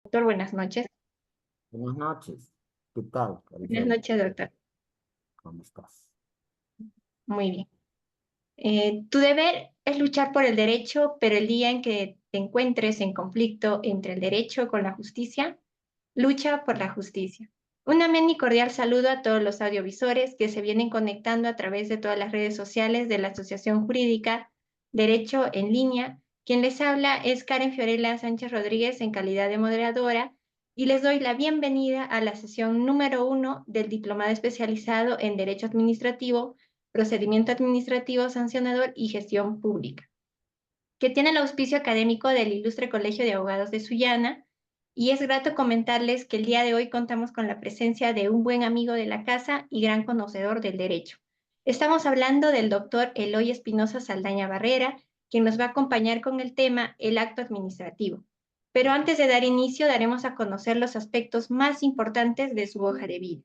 Doctor, buenas noches. Buenas noches. ¿Qué tal, Buenas Caricel? noches, doctor. ¿Cómo estás? Muy bien. Tu deber es luchar por el derecho, pero el día en que te encuentres en conflicto entre el derecho con la justicia, lucha por la justicia. Un amén y cordial saludo a todos los audiovisores que se vienen conectando a través de todas las redes sociales de la Asociación Jurídica Derecho en Línea. Quien les habla es Karen Fiorella Sánchez Rodríguez en calidad de moderadora y les doy la bienvenida a la sesión número 1 del Diplomado Especializado en Derecho Administrativo, Procedimiento Administrativo Sancionador y Gestión Pública, que tiene el auspicio académico del Ilustre Colegio de Abogados de Sullana, y es grato comentarles que el día de hoy contamos con la presencia de un buen amigo de la casa y gran conocedor del derecho. Estamos hablando del doctor Eloy Espinosa Saldaña Barrera, quien nos va a acompañar con el tema el acto administrativo. Pero antes de dar inicio, daremos a conocer los aspectos más importantes de su hoja de vida.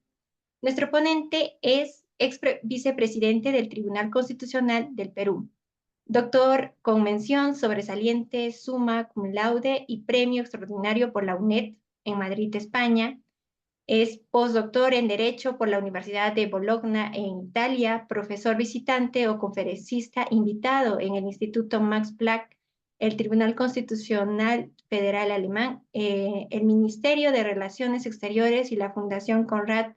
Nuestro ponente es vicepresidente del Tribunal Constitucional del Perú, doctor con mención sobresaliente, summa cum laude y premio extraordinario por la UNED en Madrid, España. Es postdoctor en Derecho por la Universidad de Bologna en Italia, profesor visitante o conferencista invitado en el Instituto Max Planck, el Tribunal Constitucional Federal Alemán, el Ministerio de Relaciones Exteriores y la Fundación Konrad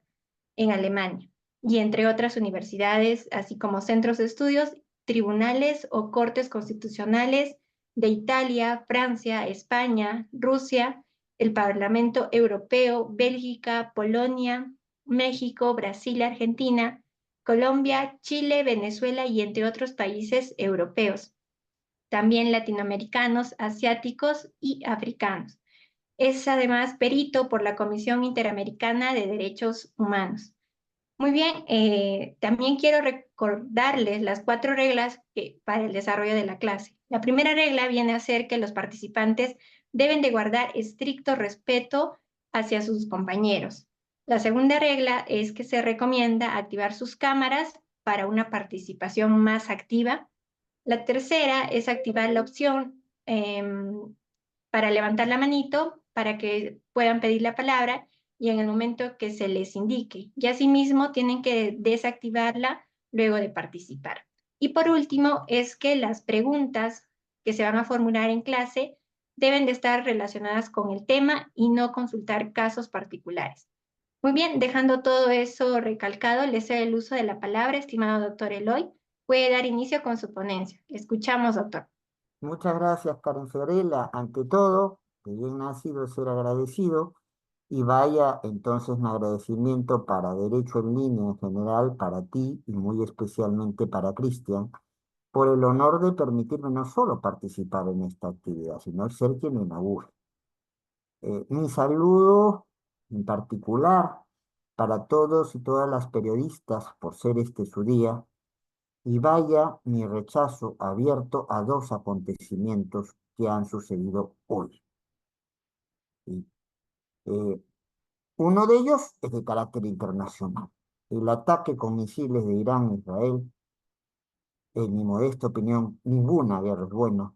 en Alemania, y entre otras universidades, así como centros de estudios, tribunales o cortes constitucionales de Italia, Francia, España, Rusia, el Parlamento Europeo, Bélgica, Polonia, México, Brasil, Argentina, Colombia, Chile, Venezuela y entre otros países europeos, también latinoamericanos, asiáticos y africanos. Es además perito por la Comisión Interamericana de Derechos Humanos. Muy bien, también quiero recordarles las 4 reglas para el desarrollo de la clase. La primera regla viene a ser que los participantes deben de guardar estricto respeto hacia sus compañeros. La segunda regla es que se recomienda activar sus cámaras para una participación más activa. La tercera es activar la opción para levantar la manito para que puedan pedir la palabra y en el momento que se les indique. Y asimismo tienen que desactivarla luego de participar. Y por último es que las preguntas que se van a formular en clase deben de estar relacionadas con el tema y no consultar casos particulares. Muy bien, dejando todo eso recalcado, le cedo el uso de la palabra, estimado doctor Eloy. Puede dar inicio con su ponencia. Le escuchamos, doctor. Muchas gracias, Karen Fiorella. Ante todo, que bien nacido ser agradecido, y vaya entonces mi agradecimiento para Derecho en Línea en general, para ti y muy especialmente para Cristian, por el honor de permitirme no solo participar en esta actividad, sino ser quien lo inaugure. Mi saludo en particular para todos y todas las periodistas por ser este su día. Y vaya mi rechazo abierto a dos acontecimientos que han sucedido hoy. Y, eh, uno de ellos es de carácter internacional. El ataque con misiles de Irán a Israel, en mi modesta opinión, ninguna guerra es buena,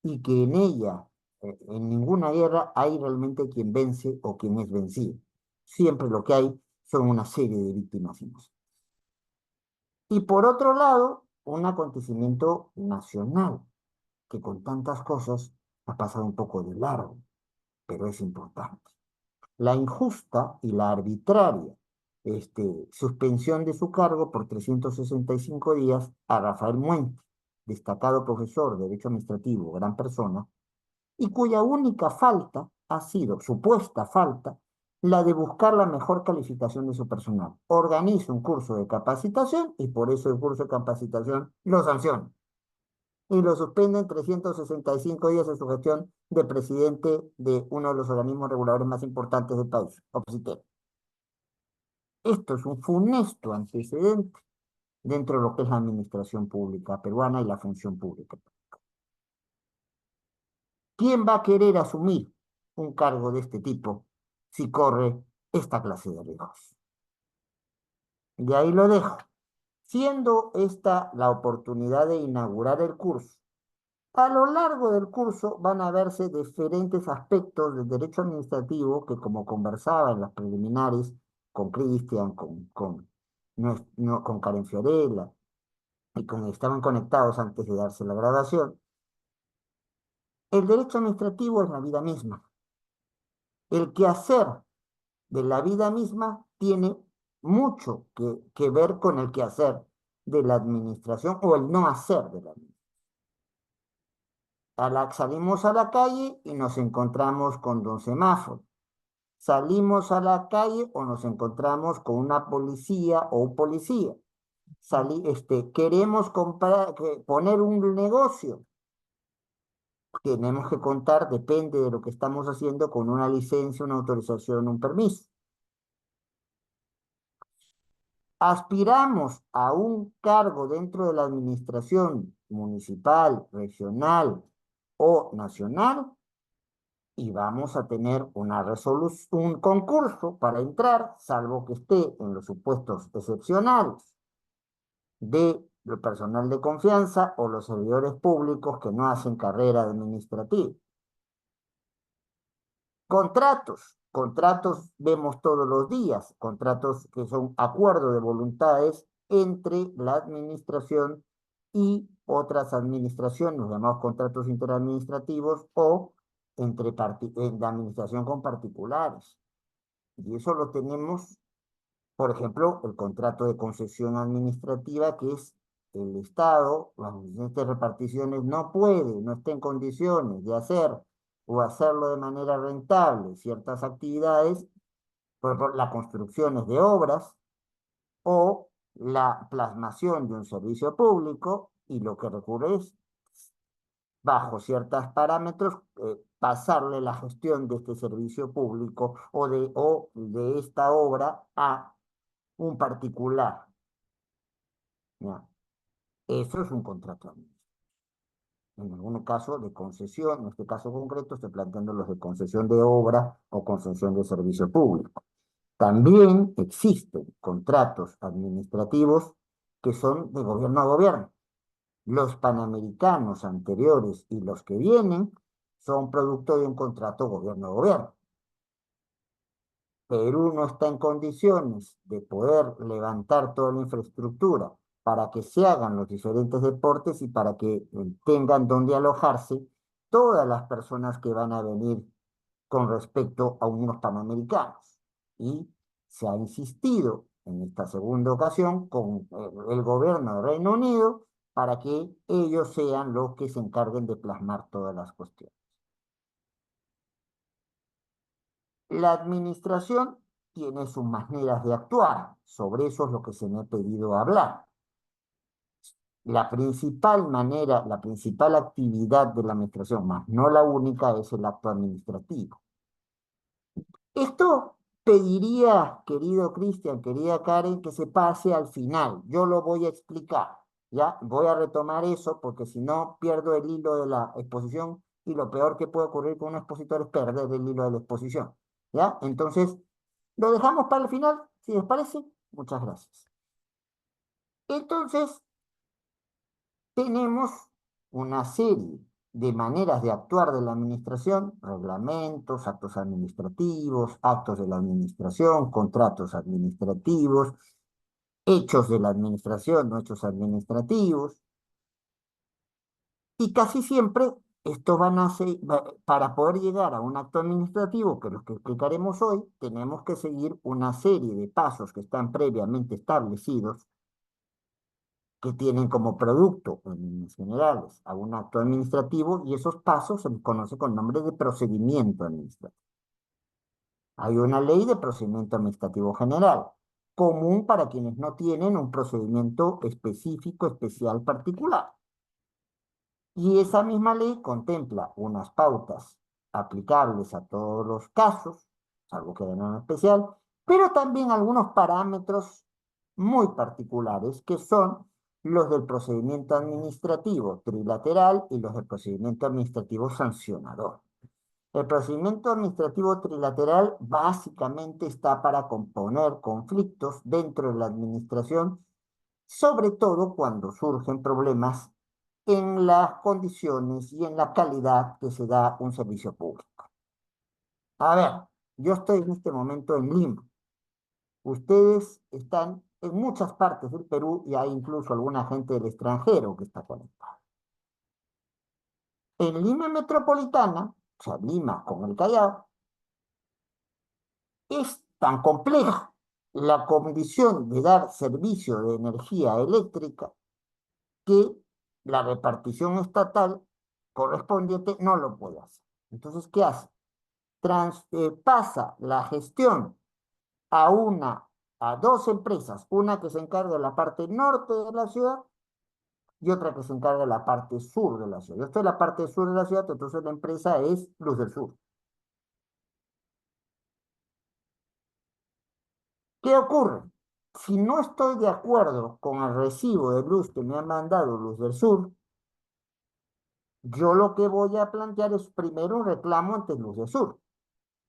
y que en ella, en ninguna guerra, hay realmente quien vence o quien es vencido. Siempre lo que hay son una serie de víctimas inocentes. Y por otro lado, un acontecimiento nacional que con tantas cosas ha pasado un poco de largo, pero es importante. La injusta y la arbitraria suspensión de su cargo por 365 días a Rafael Muente, destacado profesor de Derecho Administrativo, gran persona, y cuya única falta ha sido, supuesta falta, la de buscar la mejor calificación de su personal. Organiza un curso de capacitación y por eso el curso de capacitación lo sanciona y lo suspenden 365 días en su gestión de presidente de uno de los organismos reguladores más importantes del país, OPSITEL. Esto es un funesto antecedente dentro de lo que es la administración pública peruana y la función pública. ¿Quién va a querer asumir un cargo de este tipo si corre esta clase de riesgos? Y ahí lo dejo. Siendo esta la oportunidad de inaugurar el curso, A lo largo del curso van a verse diferentes aspectos del derecho administrativo que, como conversaba en las preliminares con Cristian, con Karen Fiorella y con estaban conectados antes de darse la graduación, el derecho administrativo es la vida misma. El quehacer de la vida misma tiene mucho que ver con el quehacer de la administración o el no hacer de la administración. Salimos a la calle y nos encontramos con don semáforo. Salimos a la calle o nos encontramos con una policía o un policía. Queremos poner un negocio. Tenemos que contar, depende de lo que estamos haciendo, con una licencia, una autorización, un permiso. Aspiramos a un cargo dentro de la administración municipal, regional o nacional y vamos a tener un concurso para entrar, salvo que esté en los supuestos excepcionales de personal de confianza o los servidores públicos que no hacen carrera administrativa. Contratos vemos todos los días, contratos que son acuerdos de voluntades entre la administración y otras administraciones, los llamados contratos interadministrativos o de administración con particulares. Y eso lo tenemos, por ejemplo, el contrato de concesión administrativa, que es el Estado, las diferentes reparticiones no está en condiciones de hacer o hacerlo de manera rentable ciertas actividades, por ejemplo, la construcción de obras o la plasmación de un servicio público, y lo que recurre es, bajo ciertos parámetros, pasarle la gestión de este servicio público o de esta obra a un particular. ¿Ya? Eso es un contrato administrativo. En algún caso de concesión, en este caso concreto estoy planteando los de concesión de obra o concesión de servicio público. También existen contratos administrativos que son de gobierno a gobierno. Los panamericanos anteriores y los que vienen son producto de un contrato gobierno a gobierno. Perú no está en condiciones de poder levantar toda la infraestructura para que se hagan los diferentes deportes y para que tengan donde alojarse todas las personas que van a venir con respecto a unos panamericanos. Y se ha insistido en esta segunda ocasión con el gobierno de Reino Unido para que ellos sean los que se encarguen de plasmar todas las cuestiones. La administración tiene sus maneras de actuar. Sobre eso es lo que se me ha pedido hablar. La principal manera, la principal actividad de la administración, más no la única, es el acto administrativo. Esto pediría, querido Cristian, querida Karen, que se pase al final. Yo lo voy a explicar, ¿ya? Voy a retomar eso porque si no pierdo el hilo de la exposición y lo peor que puede ocurrir con un expositor es perder el hilo de la exposición, ¿ya? Entonces, lo dejamos para el final, si les parece. Muchas gracias. Entonces, tenemos una serie de maneras de actuar de la administración, reglamentos, actos administrativos, actos de la administración, contratos administrativos, hechos de la administración, no hechos administrativos, y casi siempre estos van a ser, para poder llegar a un acto administrativo, que es lo que explicaremos hoy, tenemos que seguir una serie de pasos que están previamente establecidos que tienen como producto, en líneas generales, a un acto administrativo y esos pasos se les conoce con nombre de procedimiento administrativo. Hay una ley de procedimiento administrativo general, común para quienes no tienen un procedimiento específico, especial, particular. Y esa misma ley contempla unas pautas aplicables a todos los casos, salvo que de norma especial, pero también algunos parámetros muy particulares que son los del procedimiento administrativo trilateral y los del procedimiento administrativo sancionador. El procedimiento administrativo trilateral básicamente está para componer conflictos dentro de la administración, sobre todo cuando surgen problemas en las condiciones y en la calidad que se da un servicio público. A ver, yo estoy en este momento en Lima. Ustedes están en muchas partes del Perú y hay incluso alguna gente del extranjero que está conectada. En Lima metropolitana, o sea, Lima con el Callao, es tan compleja la condición de dar servicio de energía eléctrica que la repartición estatal correspondiente no lo puede hacer. Entonces, ¿qué hace? Pasa la gestión a a dos empresas, una que se encarga de la parte norte de la ciudad y otra que se encarga de la parte sur de la ciudad. Yo estoy en la parte sur de la ciudad, entonces la empresa es Luz del Sur. ¿Qué ocurre? Si no estoy de acuerdo con el recibo de luz que me ha mandado Luz del Sur, yo lo que voy a plantear es primero un reclamo ante Luz del Sur.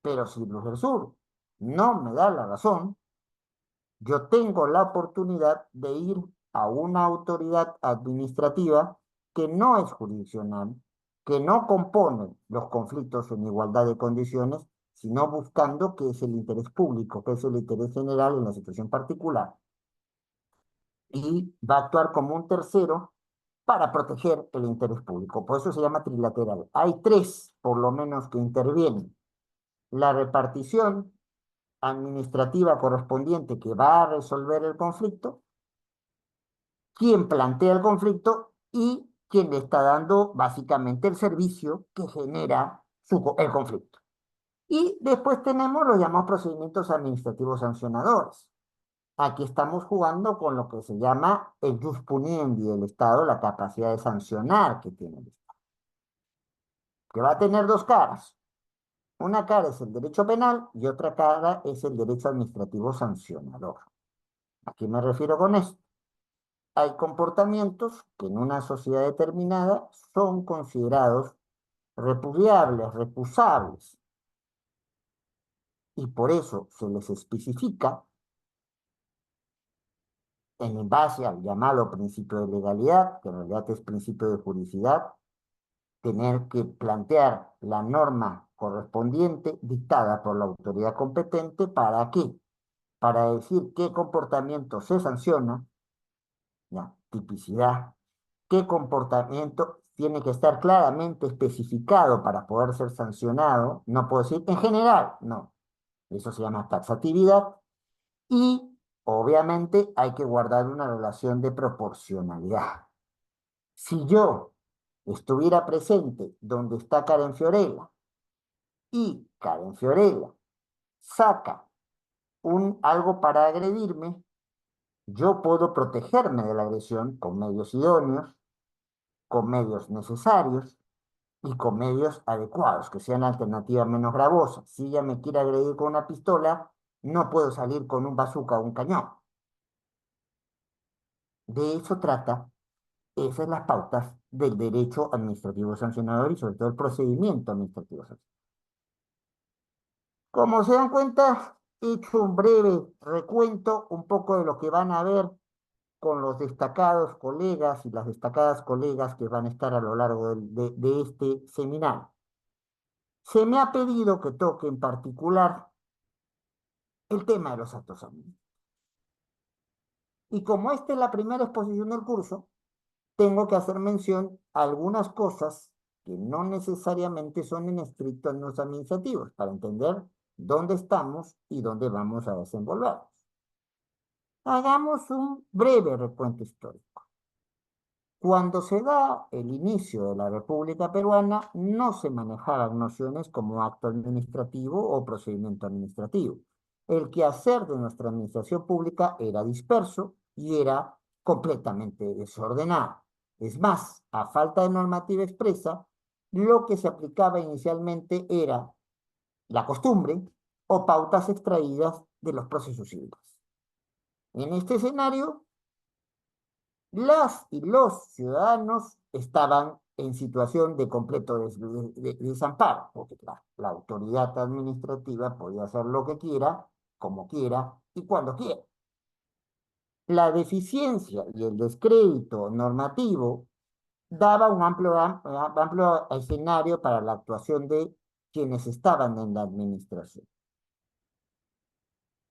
Pero si Luz del Sur no me da la razón, yo tengo la oportunidad de ir a una autoridad administrativa que no es jurisdiccional, que no compone los conflictos en igualdad de condiciones, sino buscando que es el interés público, que es el interés general en la situación particular, y va a actuar como un tercero para proteger el interés público. Por eso se llama trilateral. Hay tres, por lo menos, que intervienen. La repartición administrativa correspondiente que va a resolver el conflicto, quien plantea el conflicto y quien le está dando básicamente el servicio que genera el conflicto. Y después tenemos los llamados procedimientos administrativos sancionadores. Aquí estamos jugando con lo que se llama el jus puniendi del Estado, la capacidad de sancionar que tiene el Estado, que va a tener dos caras. Una cara es el derecho penal y otra cara es el derecho administrativo sancionador. ¿A qué me refiero con esto? Hay comportamientos que en una sociedad determinada son considerados repudiables, recusables, y por eso se les especifica en base al llamado principio de legalidad, que en realidad es principio de juridicidad, tener que plantear la norma correspondiente dictada por la autoridad competente. ¿Para qué? Para decir qué comportamiento se sanciona, ya, tipicidad, qué comportamiento tiene que estar claramente especificado para poder ser sancionado. No puedo decir en general, no. Eso se llama taxatividad. Y obviamente hay que guardar una relación de proporcionalidad. Si yo estuviera presente donde está Karen Fiorella y Karen Fiorella saca algo para agredirme, yo puedo protegerme de la agresión con medios idóneos, con medios necesarios y con medios adecuados, que sean alternativas menos gravosas. Si ella me quiere agredir con una pistola, no puedo salir con un bazooka o un cañón. De eso trata, esas son las pautas del derecho administrativo sancionador y sobre todo el procedimiento administrativo sancionador. Como se dan cuenta, he hecho un breve recuento, un poco de lo que van a ver con los destacados colegas y las destacadas colegas que van a estar a lo largo de este seminario. Se me ha pedido que toque en particular el tema de los actos administrativos. Y como esta es la primera exposición del curso, tengo que hacer mención a algunas cosas que no necesariamente son en estricto en los administrativos, para entender dónde estamos y dónde vamos a desenvolvernos. Hagamos un breve recuento histórico. Cuando se da el inicio de la República Peruana, no se manejaban nociones como acto administrativo o procedimiento administrativo. El quehacer de nuestra administración pública era disperso y era completamente desordenado. Es más, a falta de normativa expresa, lo que se aplicaba inicialmente era la costumbre o pautas extraídas de los procesos civiles. En este escenario, las y los ciudadanos estaban en situación de completo desamparo, porque la autoridad administrativa podía hacer lo que quiera, como quiera y cuando quiera. La deficiencia y el descrédito normativo daba un amplio escenario para la actuación de quienes estaban en la administración,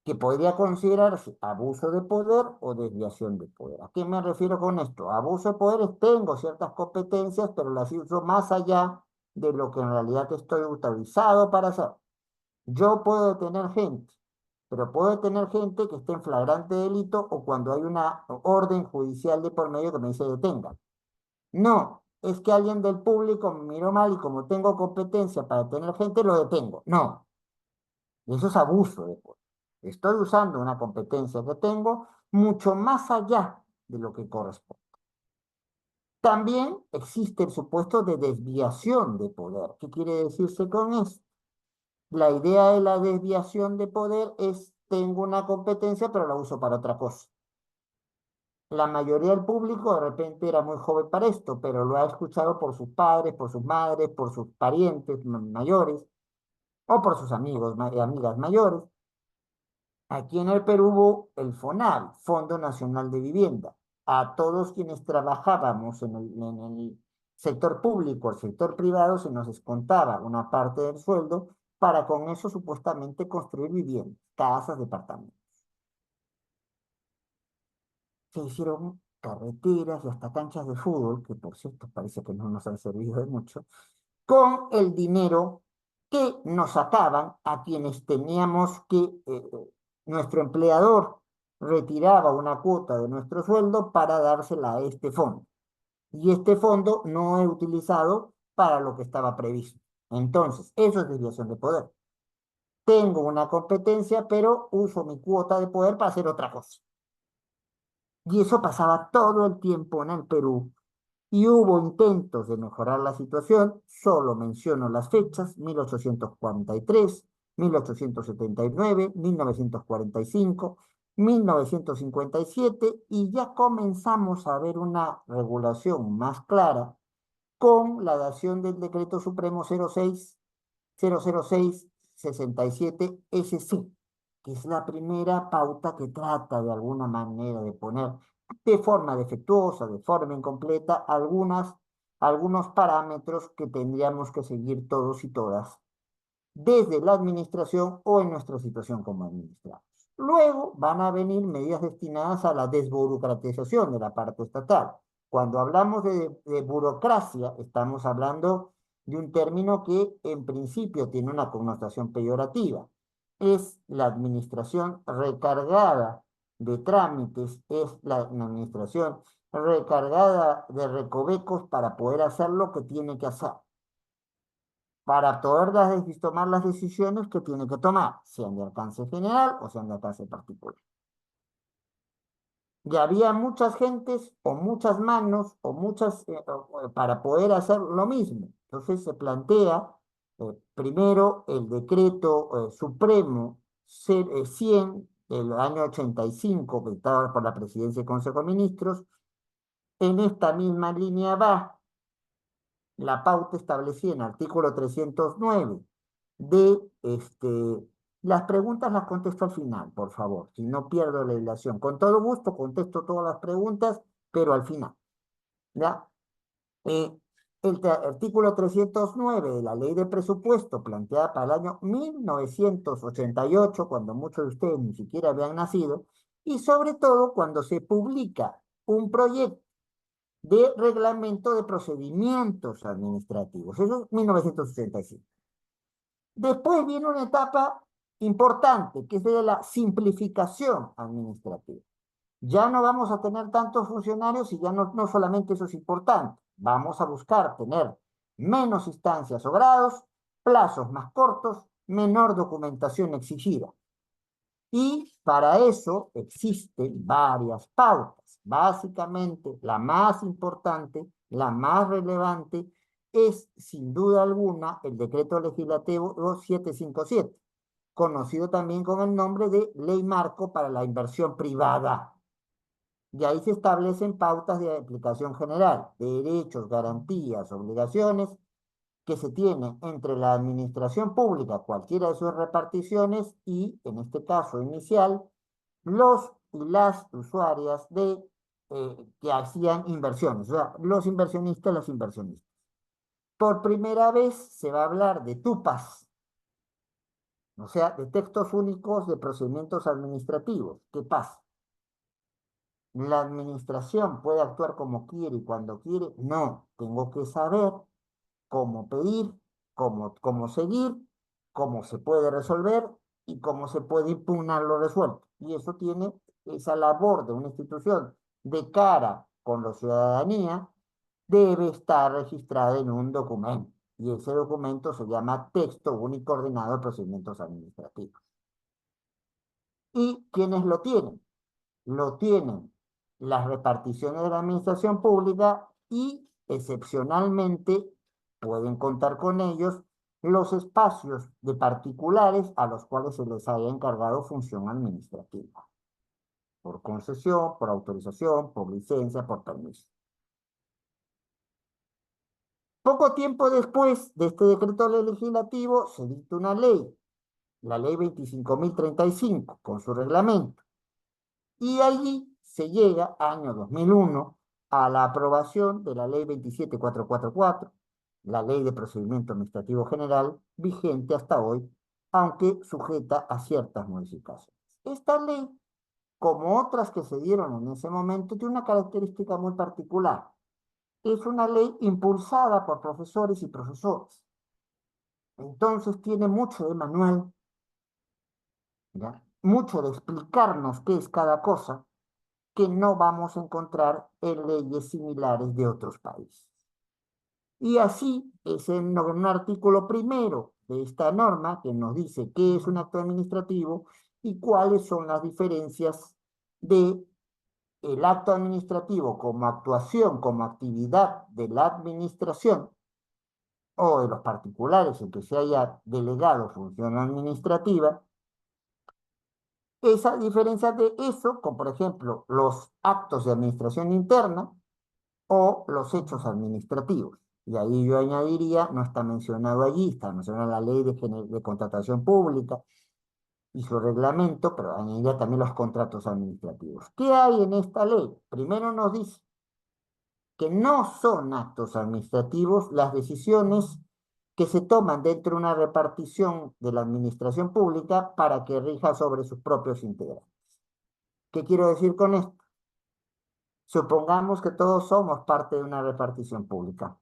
que podría considerarse abuso de poder o desviación de poder. ¿A qué me refiero con esto? Abuso de poder es tengo ciertas competencias, pero las uso más allá de lo que en realidad estoy autorizado para hacer. Yo puedo detener gente, pero puedo detener gente que esté en flagrante delito o cuando hay una orden judicial de por medio que me dice detenga. No, es que alguien del público me miró mal y como tengo competencia para detener gente, lo detengo. No, eso es abuso de poder. Estoy usando una competencia que tengo mucho más allá de lo que corresponde. También existe el supuesto de desviación de poder. ¿Qué quiere decirse con esto? La idea de la desviación de poder es, tengo una competencia, pero la uso para otra cosa. La mayoría del público de repente era muy joven para esto, pero lo ha escuchado por sus padres, por sus madres, por sus parientes mayores o por sus amigos y amigas mayores. Aquí en el Perú hubo el FONAV, Fondo Nacional de Vivienda. A todos quienes trabajábamos en el sector público, el sector privado, se nos descontaba una parte del sueldo para con eso supuestamente construir viviendas, casas, departamentos. Se hicieron carreteras y hasta canchas de fútbol, que por cierto parece que no nos han servido de mucho, con el dinero que nos sacaban a quienes teníamos que, nuestro empleador retiraba una cuota de nuestro sueldo para dársela a este fondo. Y este fondo no es utilizado para lo que estaba previsto. Entonces, eso es desviación de poder. Tengo una competencia, pero uso mi cuota de poder para hacer otra cosa. Y eso pasaba todo el tiempo en el Perú y hubo intentos de mejorar la situación, solo menciono las fechas, 1843, 1879, 1945, 1957, y ya comenzamos a ver una regulación más clara con la dación del Decreto Supremo 006-67 SC, que es la primera pauta que trata de alguna manera de poner de forma defectuosa, de forma incompleta, algunos parámetros que tendríamos que seguir todos y todas desde la administración o en nuestra situación como administrados. Luego van a venir medidas destinadas a la desburocratización de la parte estatal. Cuando hablamos de burocracia, estamos hablando de un término que en principio tiene una connotación peyorativa. Es la administración recargada de trámites, es la administración recargada de recovecos para poder hacer lo que tiene que hacer para poder tomar las decisiones que tiene que tomar, sean de alcance general o sean de alcance particular. Y había muchas gentes o muchas manos o para poder hacer lo mismo. Entonces se plantea primero el decreto supremo 100 del año 85, dictado por la Presidencia y Consejo de Ministros. En esta misma línea va la pauta establecida en el artículo 309 de las preguntas las contesto al final, por favor, si no pierdo la ilación. Con todo gusto contesto todas las preguntas, pero al final. ¿Ya? Eh, el artículo 309 de la Ley de Presupuesto planteada para el año 1988, cuando muchos de ustedes ni siquiera habían nacido, y sobre todo cuando se publica un proyecto de reglamento de procedimientos administrativos. Eso es 1985. Después viene una etapa importante, que es de la simplificación administrativa. Ya no vamos a tener tantos funcionarios y ya no solamente eso es importante. Vamos a buscar tener menos instancias o grados, plazos más cortos, menor documentación exigida. Y para eso existen varias pautas. Básicamente, la más importante, la más relevante, es sin duda alguna el decreto legislativo 757, conocido también con el nombre de Ley Marco para la Inversión Privada. Y ahí se establecen pautas de aplicación general, derechos, garantías, obligaciones que se tiene entre la administración pública, cualquiera de sus reparticiones, y, en este caso inicial, los y las usuarias de que hacían inversiones, o sea, los inversionistas, las inversionistas. Por primera vez se va a hablar de TUPAS, o sea, de textos únicos de procedimientos administrativos. ¿Qué pasa? ¿La administración puede actuar como quiere y cuando quiere? No, tengo que saber cómo pedir, cómo seguir, cómo se puede resolver y cómo se puede impugnar lo resuelto. Y eso tiene esa labor de una institución de cara con la ciudadanía, debe estar registrada en un documento. Y ese documento se llama Texto Único Ordenado de Procedimientos Administrativos. ¿Y quiénes lo tienen? Lo tienen las reparticiones de la administración pública y, excepcionalmente, pueden contar con ellos los espacios de particulares a los cuales se les haya encargado función administrativa, por concesión, por autorización, por licencia, por permiso. Poco tiempo después de este decreto legislativo se dicta una ley, la ley 25.035, con su reglamento. Y allí se llega, año 2001, a la aprobación de la ley 27444, la ley de procedimiento administrativo general, vigente hasta hoy, aunque sujeta a ciertas modificaciones. Esta ley, como otras que se dieron en ese momento, tiene una característica muy particular. Es una ley impulsada por profesores y profesores. Entonces tiene mucho de manual, ¿ya? Mucho de explicarnos qué es cada cosa, que no vamos a encontrar en leyes similares de otros países. Y así es en un artículo primero de esta norma que nos dice qué es un acto administrativo y cuáles son las diferencias de el acto administrativo como actuación, como actividad de la administración o de los particulares en que se haya delegado función administrativa. Esa diferencia de eso, con por ejemplo los actos de administración interna o los hechos administrativos. Y ahí yo añadiría, no está mencionado allí, está mencionada la ley de contratación pública y su reglamento, pero añadiría también los contratos administrativos. ¿Qué hay en esta ley? Primero nos dice que no son actos administrativos las decisiones que se toman dentro de una repartición de la administración pública para que rija sobre sus propios integrantes. ¿Qué quiero decir con esto? Supongamos que todos somos parte de una repartición pública.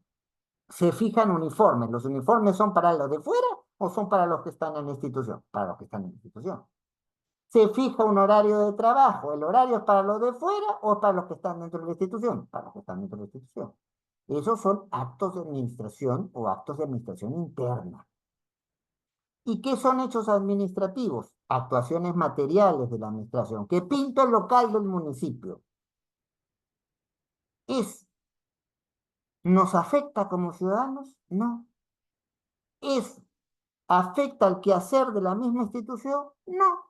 Se fijan uniformes. ¿Los uniformes son para los de fuera o son para los que están en la institución? Para los que están en la institución. Se fija un horario de trabajo. ¿El horario es para los de fuera o es para los que están dentro de la institución? Para los que están dentro de la institución. Esos son actos de administración o actos de administración interna. ¿Y qué son hechos administrativos? Actuaciones materiales de la administración. ¿Qué pinta el local del municipio? ¿Nos afecta como ciudadanos? No. ¿Afecta al quehacer de la misma institución? No.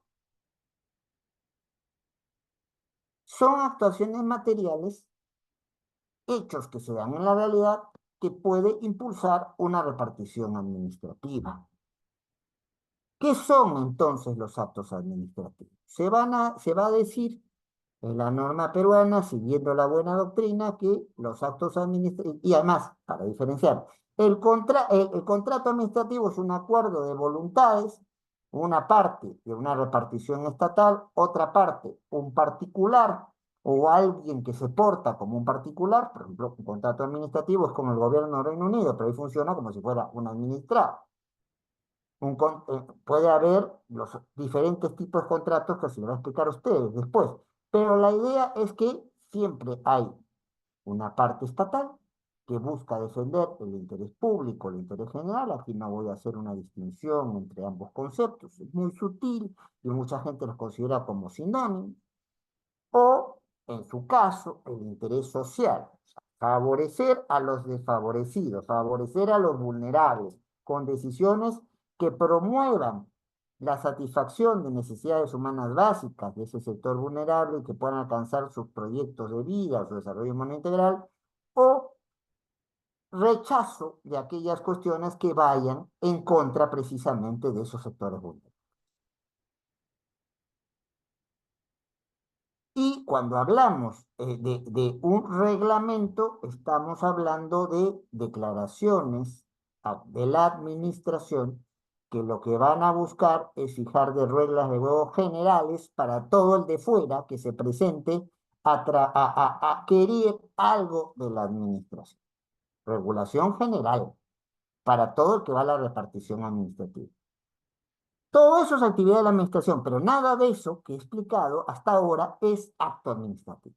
Son actuaciones materiales, hechos que se dan en la realidad, que puede impulsar una repartición administrativa. ¿Qué son entonces los actos administrativos? Se va a decir en la norma peruana, siguiendo la buena doctrina, que los actos administrativos, y además, para diferenciar, el contrato administrativo es un acuerdo de voluntades, una parte de una repartición estatal, otra parte un particular o alguien que se porta como un particular. Por ejemplo, un contrato administrativo es como el gobierno del Reino Unido, pero ahí funciona como si fuera un administrado. Puede haber los diferentes tipos de contratos que se lo voy a explicar a ustedes después, pero la idea es que siempre hay una parte estatal que busca defender el interés público, el interés general. Aquí no voy a hacer una distinción entre ambos conceptos, es muy sutil y mucha gente los considera como sinónimos. O, en su caso, el interés social, favorecer a los desfavorecidos, favorecer a los vulnerables, con decisiones que promuevan la satisfacción de necesidades humanas básicas de ese sector vulnerable y que puedan alcanzar sus proyectos de vida, su desarrollo humano integral, o rechazo de aquellas cuestiones que vayan en contra precisamente de esos sectores vulnerables. Y cuando hablamos de un reglamento, estamos hablando de declaraciones de la administración que lo que van a buscar es fijar de reglas de juego generales para todo el de fuera que se presente a querer algo de la administración. Regulación general para todo el que va a la repartición administrativa. Todo eso es actividad de la administración, pero nada de eso que he explicado hasta ahora es acto administrativo.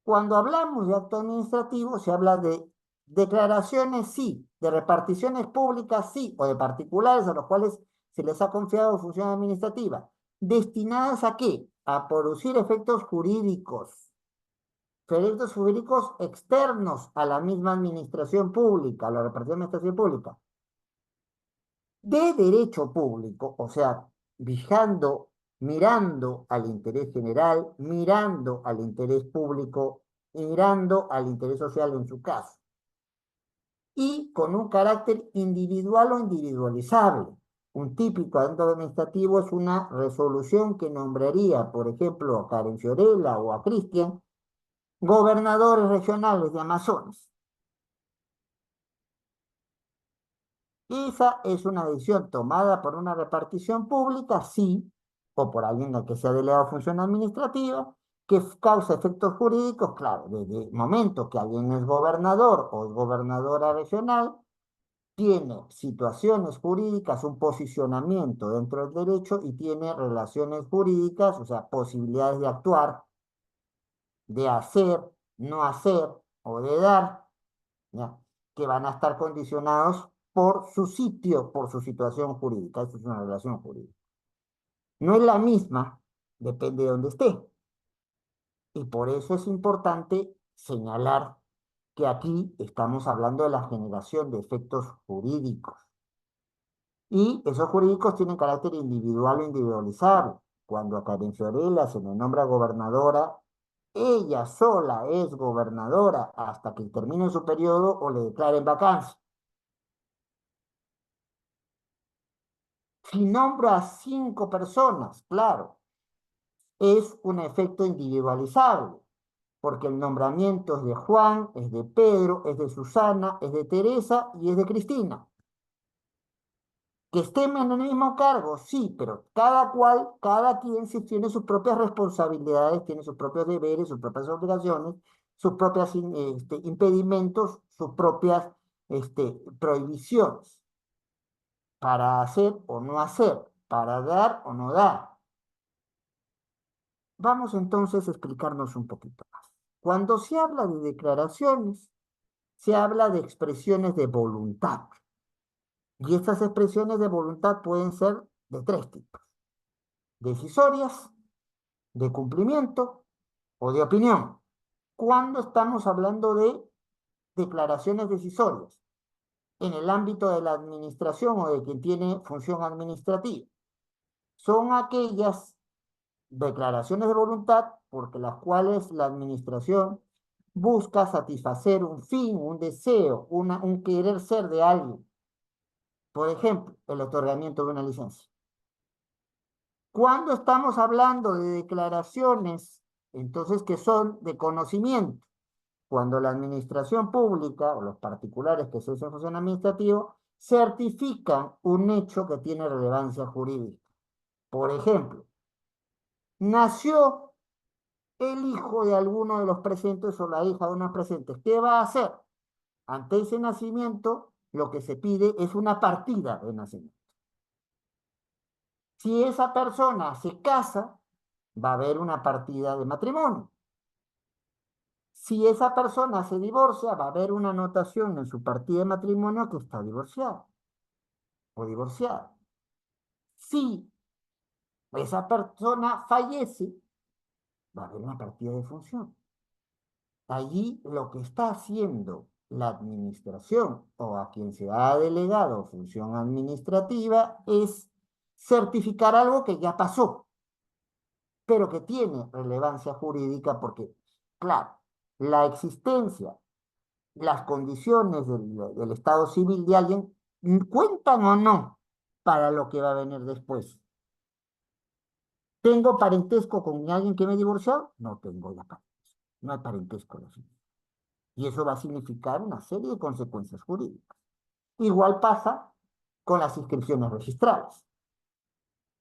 Cuando hablamos de acto administrativo, se habla de declaraciones, sí, de reparticiones públicas, sí, o de particulares a los cuales se les ha confiado función administrativa. ¿Destinadas a qué? A producir efectos jurídicos externos a la misma administración pública, a la repartición de administración pública de derecho público, o sea, mirando al interés general, mirando al interés público, mirando al interés social en su caso, y con un carácter individual o individualizable. Un típico acto administrativo es una resolución que nombraría, por ejemplo, a Karen Fiorella o a Cristian, gobernadores regionales de Amazonas. Esa es una decisión tomada por una repartición pública, sí, o por alguien al que sea delegado función administrativa, que causa efectos jurídicos, claro, desde el momento que alguien es gobernador o es gobernadora regional, tiene situaciones jurídicas, un posicionamiento dentro del derecho y tiene relaciones jurídicas, o sea, posibilidades de actuar, de hacer, no hacer o de dar, ¿ya? Que van a estar condicionados por su sitio, por su situación jurídica. Esto es una relación jurídica. No es la misma, depende de dónde esté. Y por eso es importante señalar que aquí estamos hablando de la generación de efectos jurídicos. Y esos jurídicos tienen carácter individual o individualizable. Cuando a Karen Fiorella se le nombra gobernadora, ella sola es gobernadora hasta que termine su periodo o le declaren vacancia. Si nombro a 5 personas, claro, es un efecto individualizable, porque el nombramiento es de Juan, es de Pedro, es de Susana, es de Teresa y es de Cristina. Que estén en el mismo cargo, sí, pero cada quien sí tiene sus propias responsabilidades, tiene sus propios deberes, sus propias obligaciones, sus propios impedimentos, sus propias prohibiciones para hacer o no hacer, para dar o no dar. Vamos entonces a explicarnos un poquito más. Cuando se habla de declaraciones, se habla de expresiones de voluntad. Y estas expresiones de voluntad pueden ser de 3 tipos: decisorias, de cumplimiento o de opinión. Cuando estamos hablando de declaraciones decisorias en el ámbito de la administración o de quien tiene función administrativa, son aquellas declaraciones de voluntad porque las cuales la administración busca satisfacer un fin, un deseo, un querer ser de alguien. Por ejemplo, el otorgamiento de una licencia. Cuando estamos hablando de declaraciones, entonces que son de conocimiento, cuando la administración pública o los particulares que se hacen función administrativa certifican un hecho que tiene relevancia jurídica. Por ejemplo, nació el hijo de alguno de los presentes o la hija de unos presentes. ¿Qué va a hacer? Ante ese nacimiento, lo que se pide es una partida de nacimiento. Si esa persona se casa, va a haber una partida de matrimonio. Si esa persona se divorcia, va a haber una anotación en su partida de matrimonio que está divorciado o divorciada. Si esa persona fallece, va a haber una partida de función. Allí lo que está haciendo la administración o a quien se ha delegado función administrativa es certificar algo que ya pasó, pero que tiene relevancia jurídica porque, claro, la existencia, las condiciones del estado civil de alguien cuentan o no para lo que va a venir después. ¿Tengo parentesco con alguien que me divorció? No tengo ya parentesco. No hay parentesco definido. Y eso va a significar una serie de consecuencias jurídicas. Igual pasa con las inscripciones registrales,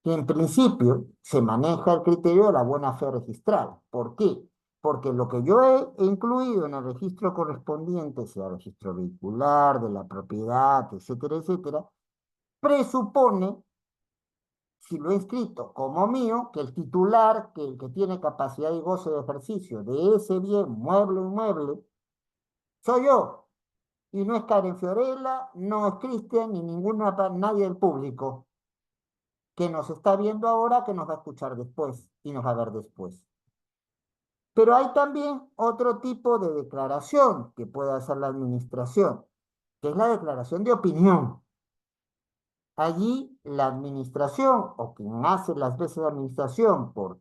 que en principio se maneja el criterio de la buena fe registral. ¿Por qué? Porque lo que yo he incluido en el registro correspondiente, sea registro vehicular, de la propiedad, etcétera, etcétera, presupone, si lo he inscrito como mío, que el titular, que el que tiene capacidad y goce de ejercicio de ese bien mueble o inmueble, soy yo. Y no es Karen Fiorella, no es Cristian, ni ninguna, nadie del público que nos está viendo ahora, que nos va a escuchar después y nos va a ver después. Pero hay también otro tipo de declaración que puede hacer la administración, que es la declaración de opinión. Allí la administración, o quien hace las veces de administración por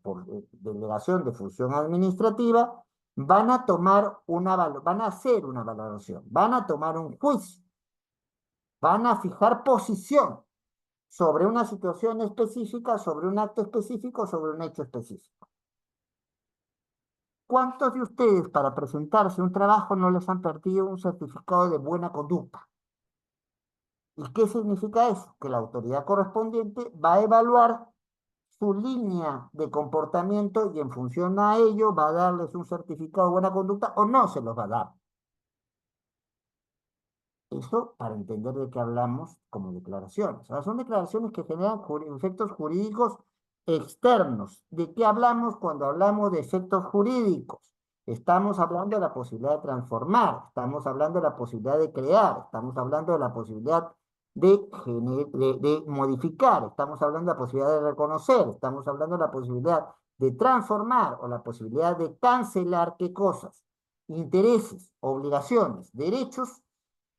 delegación de función administrativa, van a tomar van a hacer una valoración, van a tomar un juicio, van a fijar posición sobre una situación específica, sobre un acto específico, sobre un hecho específico. ¿Cuántos de ustedes para presentarse a un trabajo no les han perdido un certificado de buena conducta? ¿Y qué significa eso? Que la autoridad correspondiente va a evaluar su línea de comportamiento y en función a ello va a darles un certificado de buena conducta o no se los va a dar. Eso para entender de qué hablamos como declaraciones. Ahora, son declaraciones que generan efectos jurídicos externos. ¿De qué hablamos cuando hablamos de efectos jurídicos? Estamos hablando de la posibilidad de transformar, estamos hablando de la posibilidad de crear, estamos hablando de la posibilidad de modificar, estamos hablando de la posibilidad de reconocer, estamos hablando de la posibilidad de transformar o la posibilidad de cancelar qué cosas, intereses, obligaciones, derechos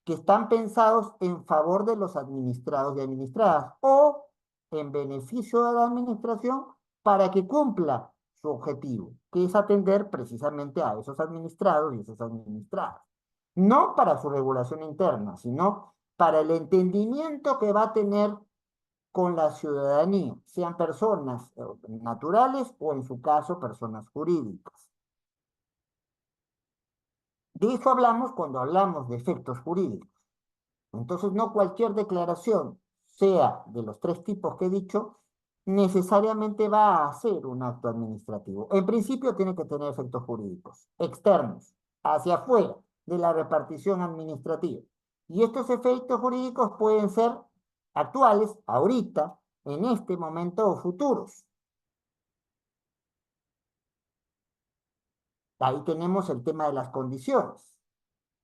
que están pensados en favor de los administrados y administradas o en beneficio de la administración para que cumpla su objetivo, que es atender precisamente a esos administrados y esas administradas. No para su regulación interna, sino para el entendimiento que va a tener con la ciudadanía, sean personas naturales o en su caso personas jurídicas. De eso hablamos cuando hablamos de efectos jurídicos. Entonces, no cualquier declaración, sea de los tres tipos que he dicho, necesariamente va a ser un acto administrativo. En principio tiene que tener efectos jurídicos, externos, hacia afuera de la repartición administrativa. Y estos efectos jurídicos pueden ser actuales, ahorita, en este momento o futuros. Ahí tenemos el tema de las condiciones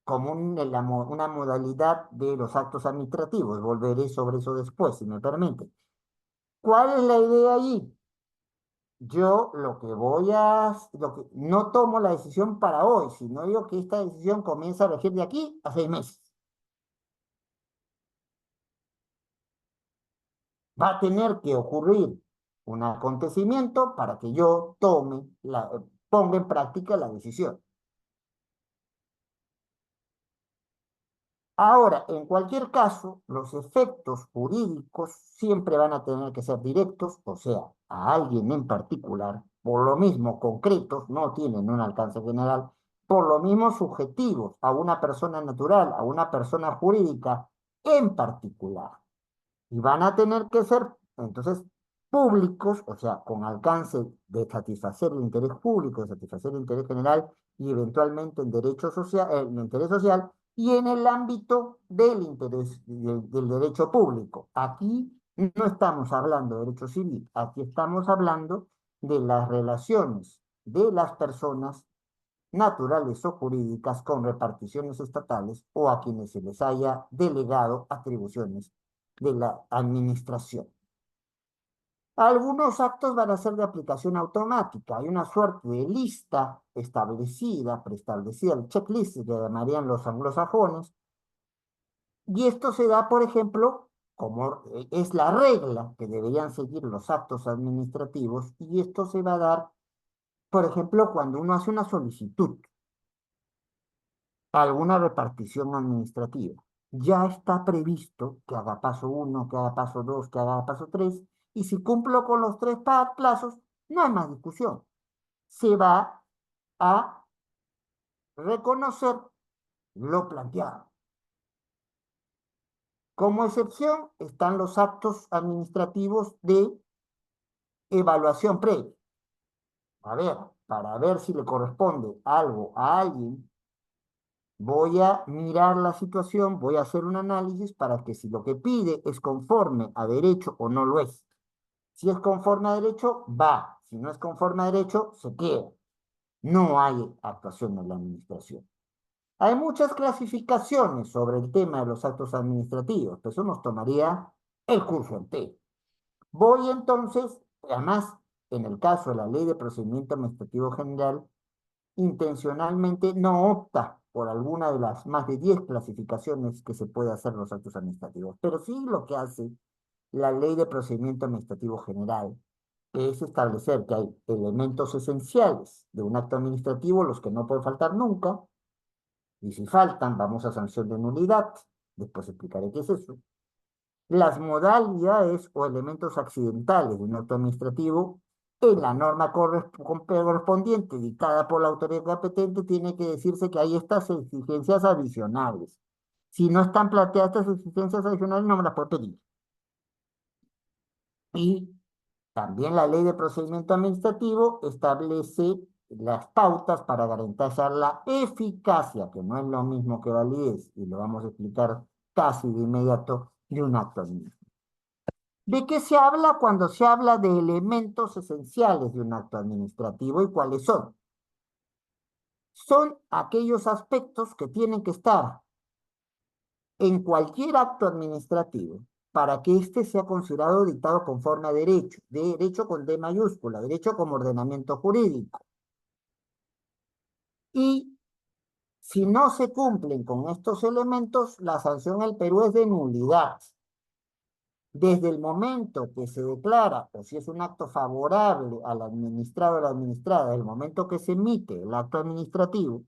como una modalidad de los actos administrativos. Volveré sobre eso después, si me permite. ¿Cuál es la idea allí? Yo no tomo la decisión para hoy, sino digo que esta decisión comienza a regir de aquí a 6 meses. Va a tener que ocurrir un acontecimiento para que yo ponga en práctica la decisión. Ahora, en cualquier caso, los efectos jurídicos siempre van a tener que ser directos, o sea, a alguien en particular, por lo mismo concretos, no tienen un alcance general, por lo mismo subjetivos a una persona natural, a una persona jurídica en particular. Y van a tener que ser, entonces, públicos, o sea, con alcance de satisfacer el interés público, de satisfacer el interés general y eventualmente el interés social, y en el ámbito del interés del derecho público. Aquí no estamos hablando de derecho civil, aquí estamos hablando de las relaciones de las personas naturales o jurídicas con reparticiones estatales o a quienes se les haya delegado atribuciones de la administración. Algunos actos van a ser de aplicación automática. Hay una suerte de lista establecida, preestablecida, el checklist que llamarían los anglosajones, y esto se da, por ejemplo, como es la regla que deberían seguir los actos administrativos, y esto se va a dar, por ejemplo, cuando uno hace una solicitud alguna repartición administrativa. Ya está previsto que haga paso 1, que haga paso 2, que haga paso 3, y si cumplo con los 3 plazos, No hay más discusión. Se va a reconocer lo planteado. Como excepción están los actos administrativos de evaluación previa. A ver, para ver si le corresponde algo a alguien, voy a mirar la situación, voy a hacer un análisis para que si lo que pide es conforme a derecho o no lo es. Si es conforme a derecho, va. Si no es conforme a derecho, se queda. No hay actuación en la administración. Hay muchas clasificaciones sobre el tema de los actos administrativos, pero eso nos tomaría el curso entero. Voy entonces, además, en el caso de la Ley de Procedimiento Administrativo General, intencionalmente no opta por alguna de las más de 10 clasificaciones que se puede hacer en los actos administrativos, pero sí lo que hace la Ley de Procedimiento Administrativo General es establecer que hay elementos esenciales de un acto administrativo, los que no pueden faltar nunca, y si faltan, vamos a sanción de nulidad, después explicaré qué es eso. Las modalidades o elementos accidentales de un acto administrativo, en la norma correspondiente dictada por la autoridad competente, tiene que decirse que hay estas exigencias adicionales. Si no están planteadas estas exigencias adicionales, no me las puede pedir. Y también la Ley de Procedimiento Administrativo establece las pautas para garantizar la eficacia, que no es lo mismo que validez, y lo vamos a explicar casi de inmediato, de un acto administrativo. ¿De qué se habla cuando se habla de elementos esenciales de un acto administrativo y cuáles son? Son aquellos aspectos que tienen que estar en cualquier acto administrativo para que éste sea considerado dictado conforme a derecho, derecho con D mayúscula, derecho como ordenamiento jurídico. Y si no se cumplen con estos elementos, la sanción al Perú es de nulidad. Desde el momento que se declara, o si es un acto favorable al administrado o la administrada, desde el momento que se emite el acto administrativo,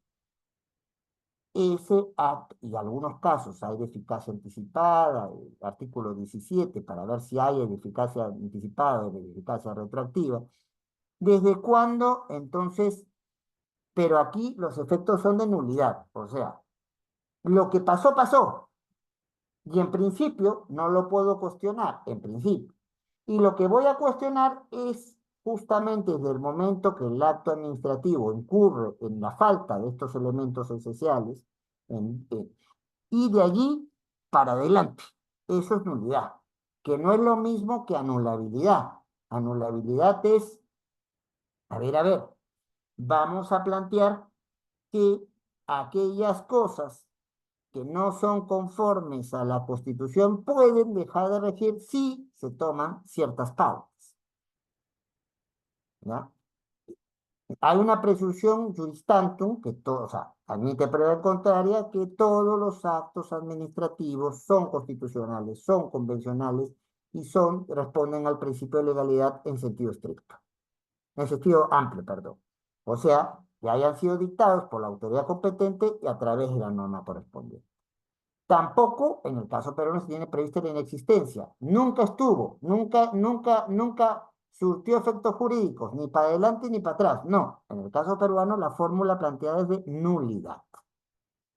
ese acto, y en algunos casos hay de eficacia anticipada, el artículo 17, para ver si hay de eficacia anticipada o de eficacia retroactiva. ¿Desde cuándo? Entonces, pero aquí los efectos son de nulidad, o sea, lo que pasó, pasó. Y en principio no lo puedo cuestionar, en principio. Y lo que voy a cuestionar es justamente desde el momento que el acto administrativo incurre en la falta de estos elementos esenciales, y de allí para adelante. Eso es nulidad, que no es lo mismo que anulabilidad. Anulabilidad es, a ver, vamos a plantear que aquellas cosas que no son conformes a la Constitución pueden dejar de regir si se toman ciertas pautas. ¿Ya? Hay una presunción juris tantum, que todo, o sea, admite prueba contraria, que todos los actos administrativos son constitucionales, son convencionales y responden al principio de legalidad en sentido estricto, en sentido amplio, perdón. O sea, que hayan sido dictados por la autoridad competente y a través de la norma correspondiente. Tampoco, en el caso peruano, se tiene prevista la inexistencia. Nunca estuvo, nunca surtió efectos jurídicos, ni para adelante ni para atrás. No, en el caso peruano la fórmula planteada es de nulidad.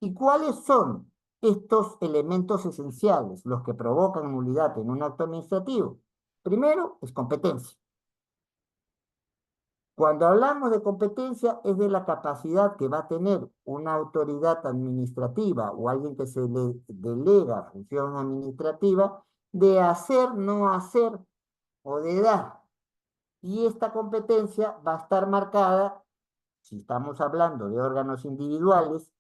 ¿Y cuáles son estos elementos esenciales, los que provocan nulidad en un acto administrativo? Primero, es competencia. Cuando hablamos de competencia es de la capacidad que va a tener una autoridad administrativa o alguien que se le delega función administrativa de hacer, no hacer o de dar. Y esta competencia va a estar marcada, si estamos hablando de órganos individuales,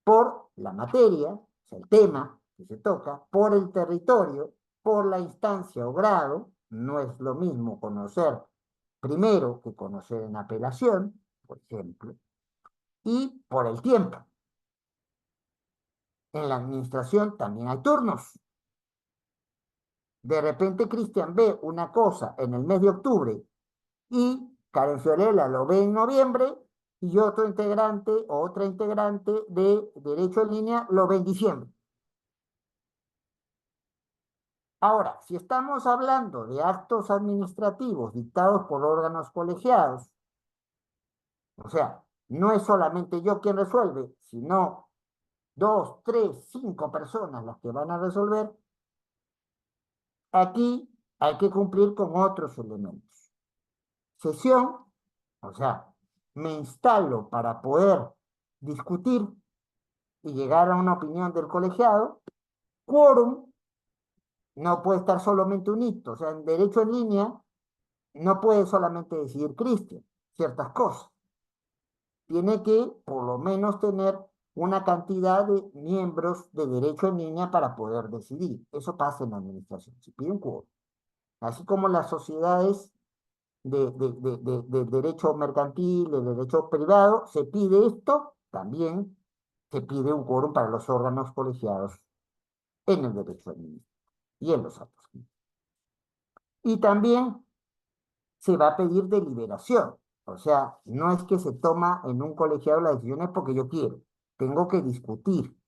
por la materia, o sea, el tema que se toca, por el territorio, por la instancia o grado. No es lo mismo conocer primero que conocer en apelación, por ejemplo, y por el tiempo. En la administración también hay turnos. De repente Cristian ve una cosa en el mes de octubre y Karen Fiorella lo ve en noviembre y otro integrante o otra integrante de Derecho en Línea lo ve en diciembre. Ahora, si estamos hablando de actos administrativos dictados por órganos colegiados, o sea, no es solamente yo quien resuelve, sino dos, tres, cinco personas las que van a resolver, aquí hay que cumplir con otros elementos. Sesión, o sea, me instalo para poder discutir y llegar a una opinión del colegiado. Quórum, no puede estar solamente un hito, o sea, en derecho en línea no puede solamente decidir Cristian ciertas cosas. Tiene que por lo menos tener una cantidad de miembros de derecho en línea para poder decidir. Eso pasa en la administración, se pide un quórum. Así como las sociedades de derecho mercantil, de derecho privado, se pide esto, también se pide un quórum para los órganos colegiados en el derecho administrativo y en los actos. Y también se va a pedir deliberación. O sea, no es que se toma en un colegiado las decisiones porque yo quiero. Tengo que discutir,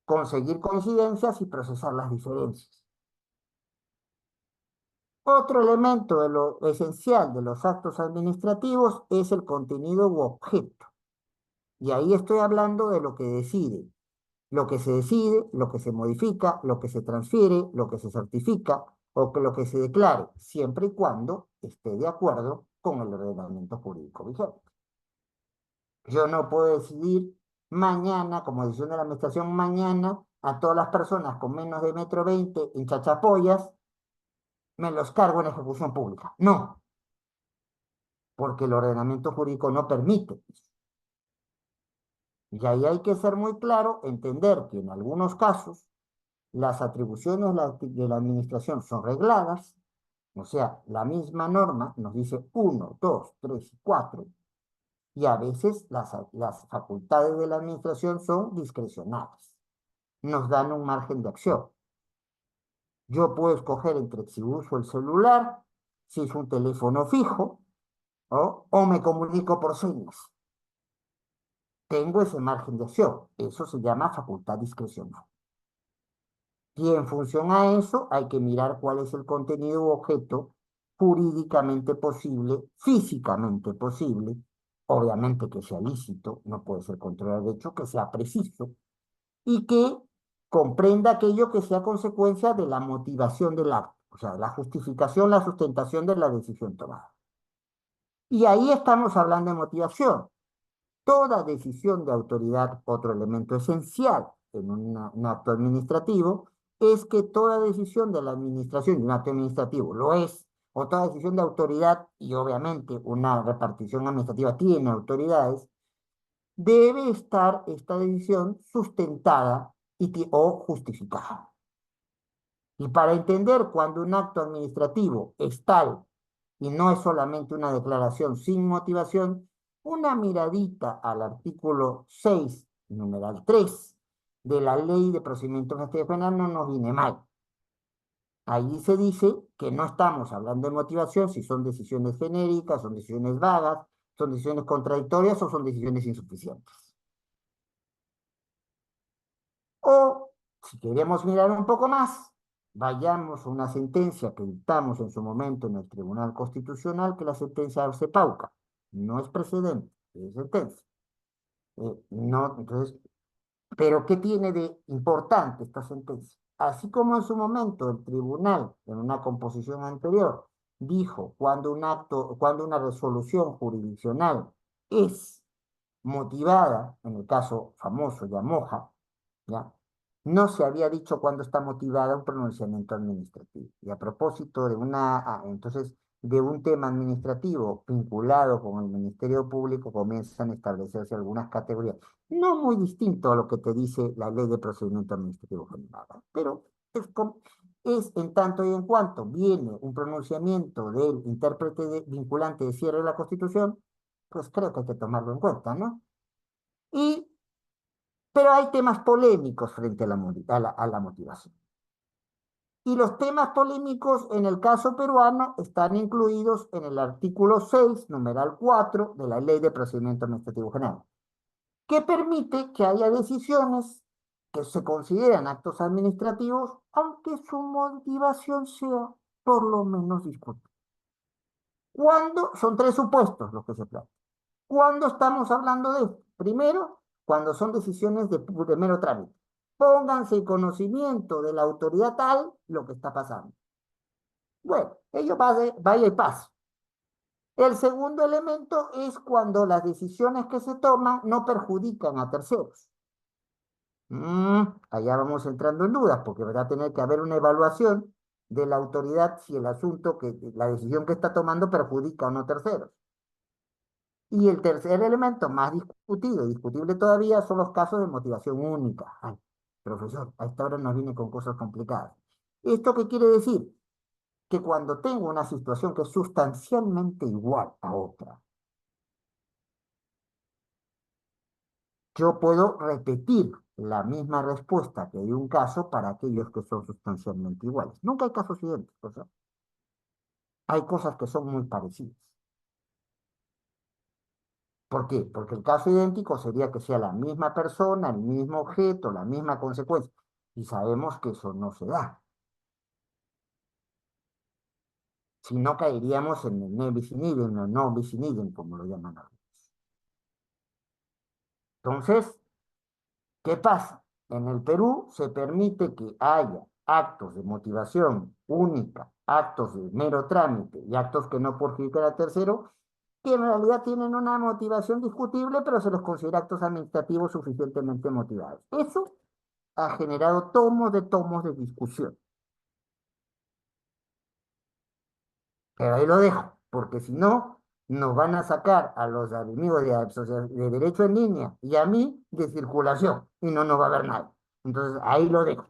conseguir coincidencias y procesar las diferencias. Otro elemento de lo esencial de los actos administrativos es el contenido u objeto. Y ahí estoy hablando de lo que decide, lo que se decide, lo que se modifica, lo que se transfiere, lo que se certifica o que lo que se declare, siempre y cuando esté de acuerdo con el ordenamiento jurídico vigente. Yo no puedo decidir mañana, como decisión de la administración, mañana a todas las personas con menos de 1,20 m en chachapoyas, me los cargo en ejecución pública. No, porque el ordenamiento jurídico no permite eso. Y ahí hay que ser muy claro, entender que en algunos casos las atribuciones de la administración son regladas, o sea, la misma norma nos dice uno, 2, 3 y 4, y a veces las facultades de la administración son discrecionales, nos dan un margen de acción. Yo puedo escoger entre si uso el celular, si es un teléfono fijo, o me comunico por señas. Tengo ese margen de acción. Eso se llama facultad discrecional. Y en función a eso hay que mirar cuál es el contenido u objeto jurídicamente posible, físicamente posible, obviamente que sea lícito, no puede ser contra el derecho, que sea preciso y que comprenda aquello que sea consecuencia de la motivación del acto, o sea, la justificación, la sustentación de la decisión tomada. Y ahí estamos hablando de motivación. Toda decisión de autoridad, otro elemento esencial en un acto administrativo, es que toda decisión de la administración, y un acto administrativo lo es, o toda decisión de autoridad, y obviamente una repartición administrativa tiene autoridades, debe estar esta decisión sustentada o justificada. Y para entender cuando un acto administrativo es tal y no es solamente una declaración sin motivación, una miradita al artículo 6, numeral 3 de la Ley de Procedimiento Administrativo Penal no nos viene mal. Allí se dice que no estamos hablando de motivación si son decisiones genéricas, son decisiones vagas, son decisiones contradictorias o son decisiones insuficientes. O, si queremos mirar un poco más, vayamos a una sentencia que dictamos en su momento en el Tribunal Constitucional, que la sentencia de Pauca. No es precedente, es sentencia. No, entonces, pero ¿qué tiene de importante esta sentencia? Así como en su momento el tribunal, en una composición anterior, dijo cuando un acto, cuando una resolución jurisdiccional es motivada, en el caso famoso de Amoja, ¿ya? No se había dicho cuándo está motivada un pronunciamiento administrativo. Y a propósito de entonces, de un tema administrativo vinculado con el Ministerio Público, comienzan a establecerse algunas categorías. No muy distinto a lo que te dice la Ley de Procedimiento Administrativo General, pero es en tanto y en cuanto viene un pronunciamiento del intérprete vinculante de cierre de la Constitución, pues creo que hay que tomarlo en cuenta, ¿no? Y pero hay temas polémicos frente a la motivación. Y los temas polémicos en el caso peruano están incluidos en el artículo 6, numeral 4 de la Ley de Procedimiento Administrativo General, que permite que haya decisiones que se consideran actos administrativos, aunque su motivación sea por lo menos discutible. ¿Cuándo? Son tres supuestos los que se plantean. ¿Cuándo estamos hablando de esto? Primero, cuando son decisiones de mero trámite. Pónganse en conocimiento de la autoridad tal lo que está pasando. Bueno, ello vaya y pase. El segundo elemento es cuando las decisiones que se toman no perjudican a terceros. Allá vamos entrando en dudas, porque va a tener que haber una evaluación de la autoridad si el asunto, la decisión que está tomando perjudica o no terceros. Y el tercer elemento, más discutido y discutible todavía, son los casos de motivación única. Ay, profesor, a esta hora nos viene con cosas complicadas. ¿Esto qué quiere decir? Que cuando tengo una situación que es sustancialmente igual a otra, yo puedo repetir la misma respuesta que de un caso para aquellos que son sustancialmente iguales. Nunca hay casos idénticos, o sea, hay cosas que son muy parecidas. ¿Por qué? Porque el caso idéntico sería que sea la misma persona, el mismo objeto, la misma consecuencia. Y sabemos que eso no se da. Si no, caeríamos en el ne bis in idem, o no bis in idem, como lo llaman ahora. Entonces, ¿qué pasa? En el Perú se permite que haya actos de motivación única, actos de mero trámite y actos que no perjudican a tercero, que en realidad tienen una motivación discutible, pero se los considera actos administrativos suficientemente motivados. Eso ha generado tomos de discusión. Pero ahí lo dejo, porque si no, nos van a sacar a los amigos de derecho en línea y a mí de circulación y no nos va a haber nada. Entonces, ahí lo dejo.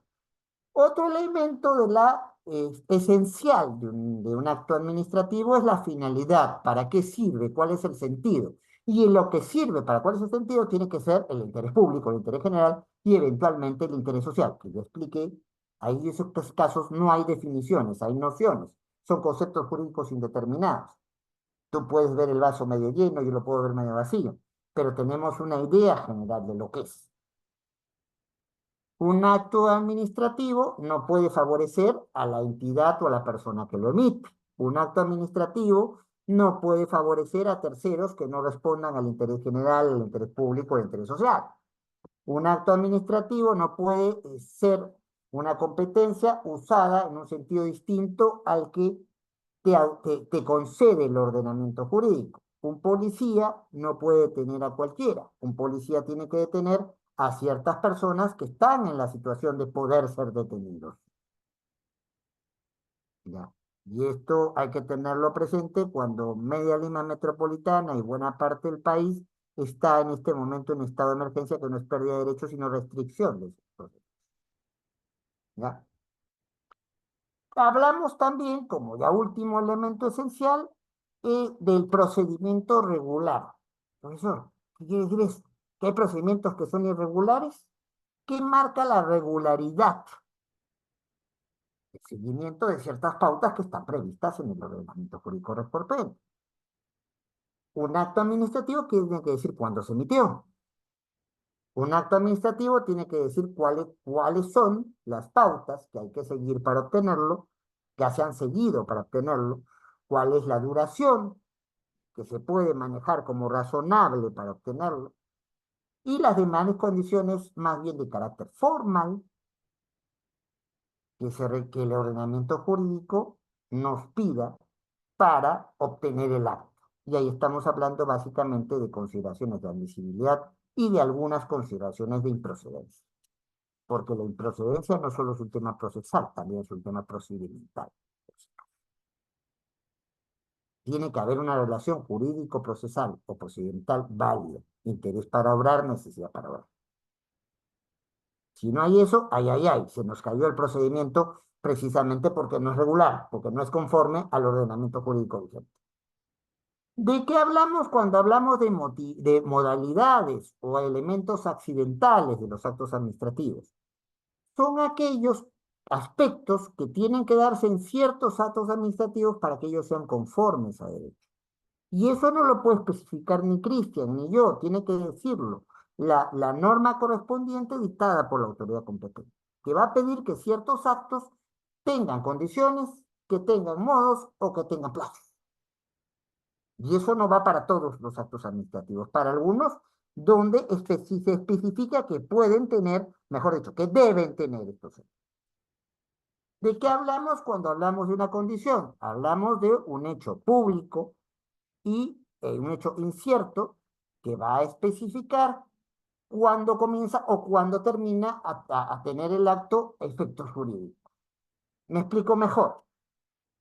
Otro elemento esencial de un acto administrativo es la finalidad, para qué sirve, cuál es el sentido. Y en lo que sirve, para cuál es el sentido, tiene que ser el interés público, el interés general y eventualmente el interés social, que yo expliqué. Ahí en esos casos no hay definiciones, hay nociones, son conceptos jurídicos indeterminados. Tú puedes ver el vaso medio lleno, yo lo puedo ver medio vacío, pero tenemos una idea general de lo que es. Un acto administrativo no puede favorecer a la entidad o a la persona que lo emite. Un acto administrativo no puede favorecer a terceros que no respondan al interés general, al interés público, al interés social. Un acto administrativo no puede ser una competencia usada en un sentido distinto al que te concede el ordenamiento jurídico. Un policía no puede detener a cualquiera. Un policía tiene que detener a ciertas personas que están en la situación de poder ser detenidos. ¿Ya? Y esto hay que tenerlo presente cuando media Lima metropolitana y buena parte del país está en este momento en estado de emergencia, que no es pérdida de derechos, sino restricción de esos procesos. ¿Ya? Hablamos también, como ya último elemento esencial, del procedimiento regular. Profesor, ¿qué quiere decir esto? ¿Que hay procedimientos que son irregulares? ¿Qué marca la regularidad? El seguimiento de ciertas pautas que están previstas en el ordenamiento jurídico correspondiente. Un acto administrativo tiene que decir cuándo se emitió. Un acto administrativo tiene que decir cuáles son las pautas que hay que seguir para obtenerlo, que se han seguido para obtenerlo, cuál es la duración que se puede manejar como razonable para obtenerlo, y las demás condiciones más bien de carácter formal que el ordenamiento jurídico nos pida para obtener el acto. Y ahí estamos hablando básicamente de consideraciones de admisibilidad y de algunas consideraciones de improcedencia. Porque la improcedencia no solo es un tema procesal, también es un tema procedimental. Tiene que haber una relación jurídico-procesal o procedimental válida. Interés para obrar, necesidad para obrar. Si no hay eso, se nos cayó el procedimiento precisamente porque no es regular, porque no es conforme al ordenamiento jurídico vigente. ¿De qué hablamos cuando hablamos de modalidades o elementos accidentales de los actos administrativos? Son aquellos aspectos que tienen que darse en ciertos actos administrativos para que ellos sean conformes a derecho. Y eso no lo puede especificar ni Cristian ni yo, tiene que decirlo. la norma correspondiente dictada por la autoridad competente, que va a pedir que ciertos actos tengan condiciones, que tengan modos o que tengan plazos. Y eso no va para todos los actos administrativos. Para algunos, donde se especifica que pueden tener, mejor dicho, que deben tener estos actos. ¿De qué hablamos cuando hablamos de una condición? Hablamos de un hecho público y un hecho incierto que va a especificar cuándo comienza o cuándo termina a tener el acto efectos jurídicos. Me explico mejor.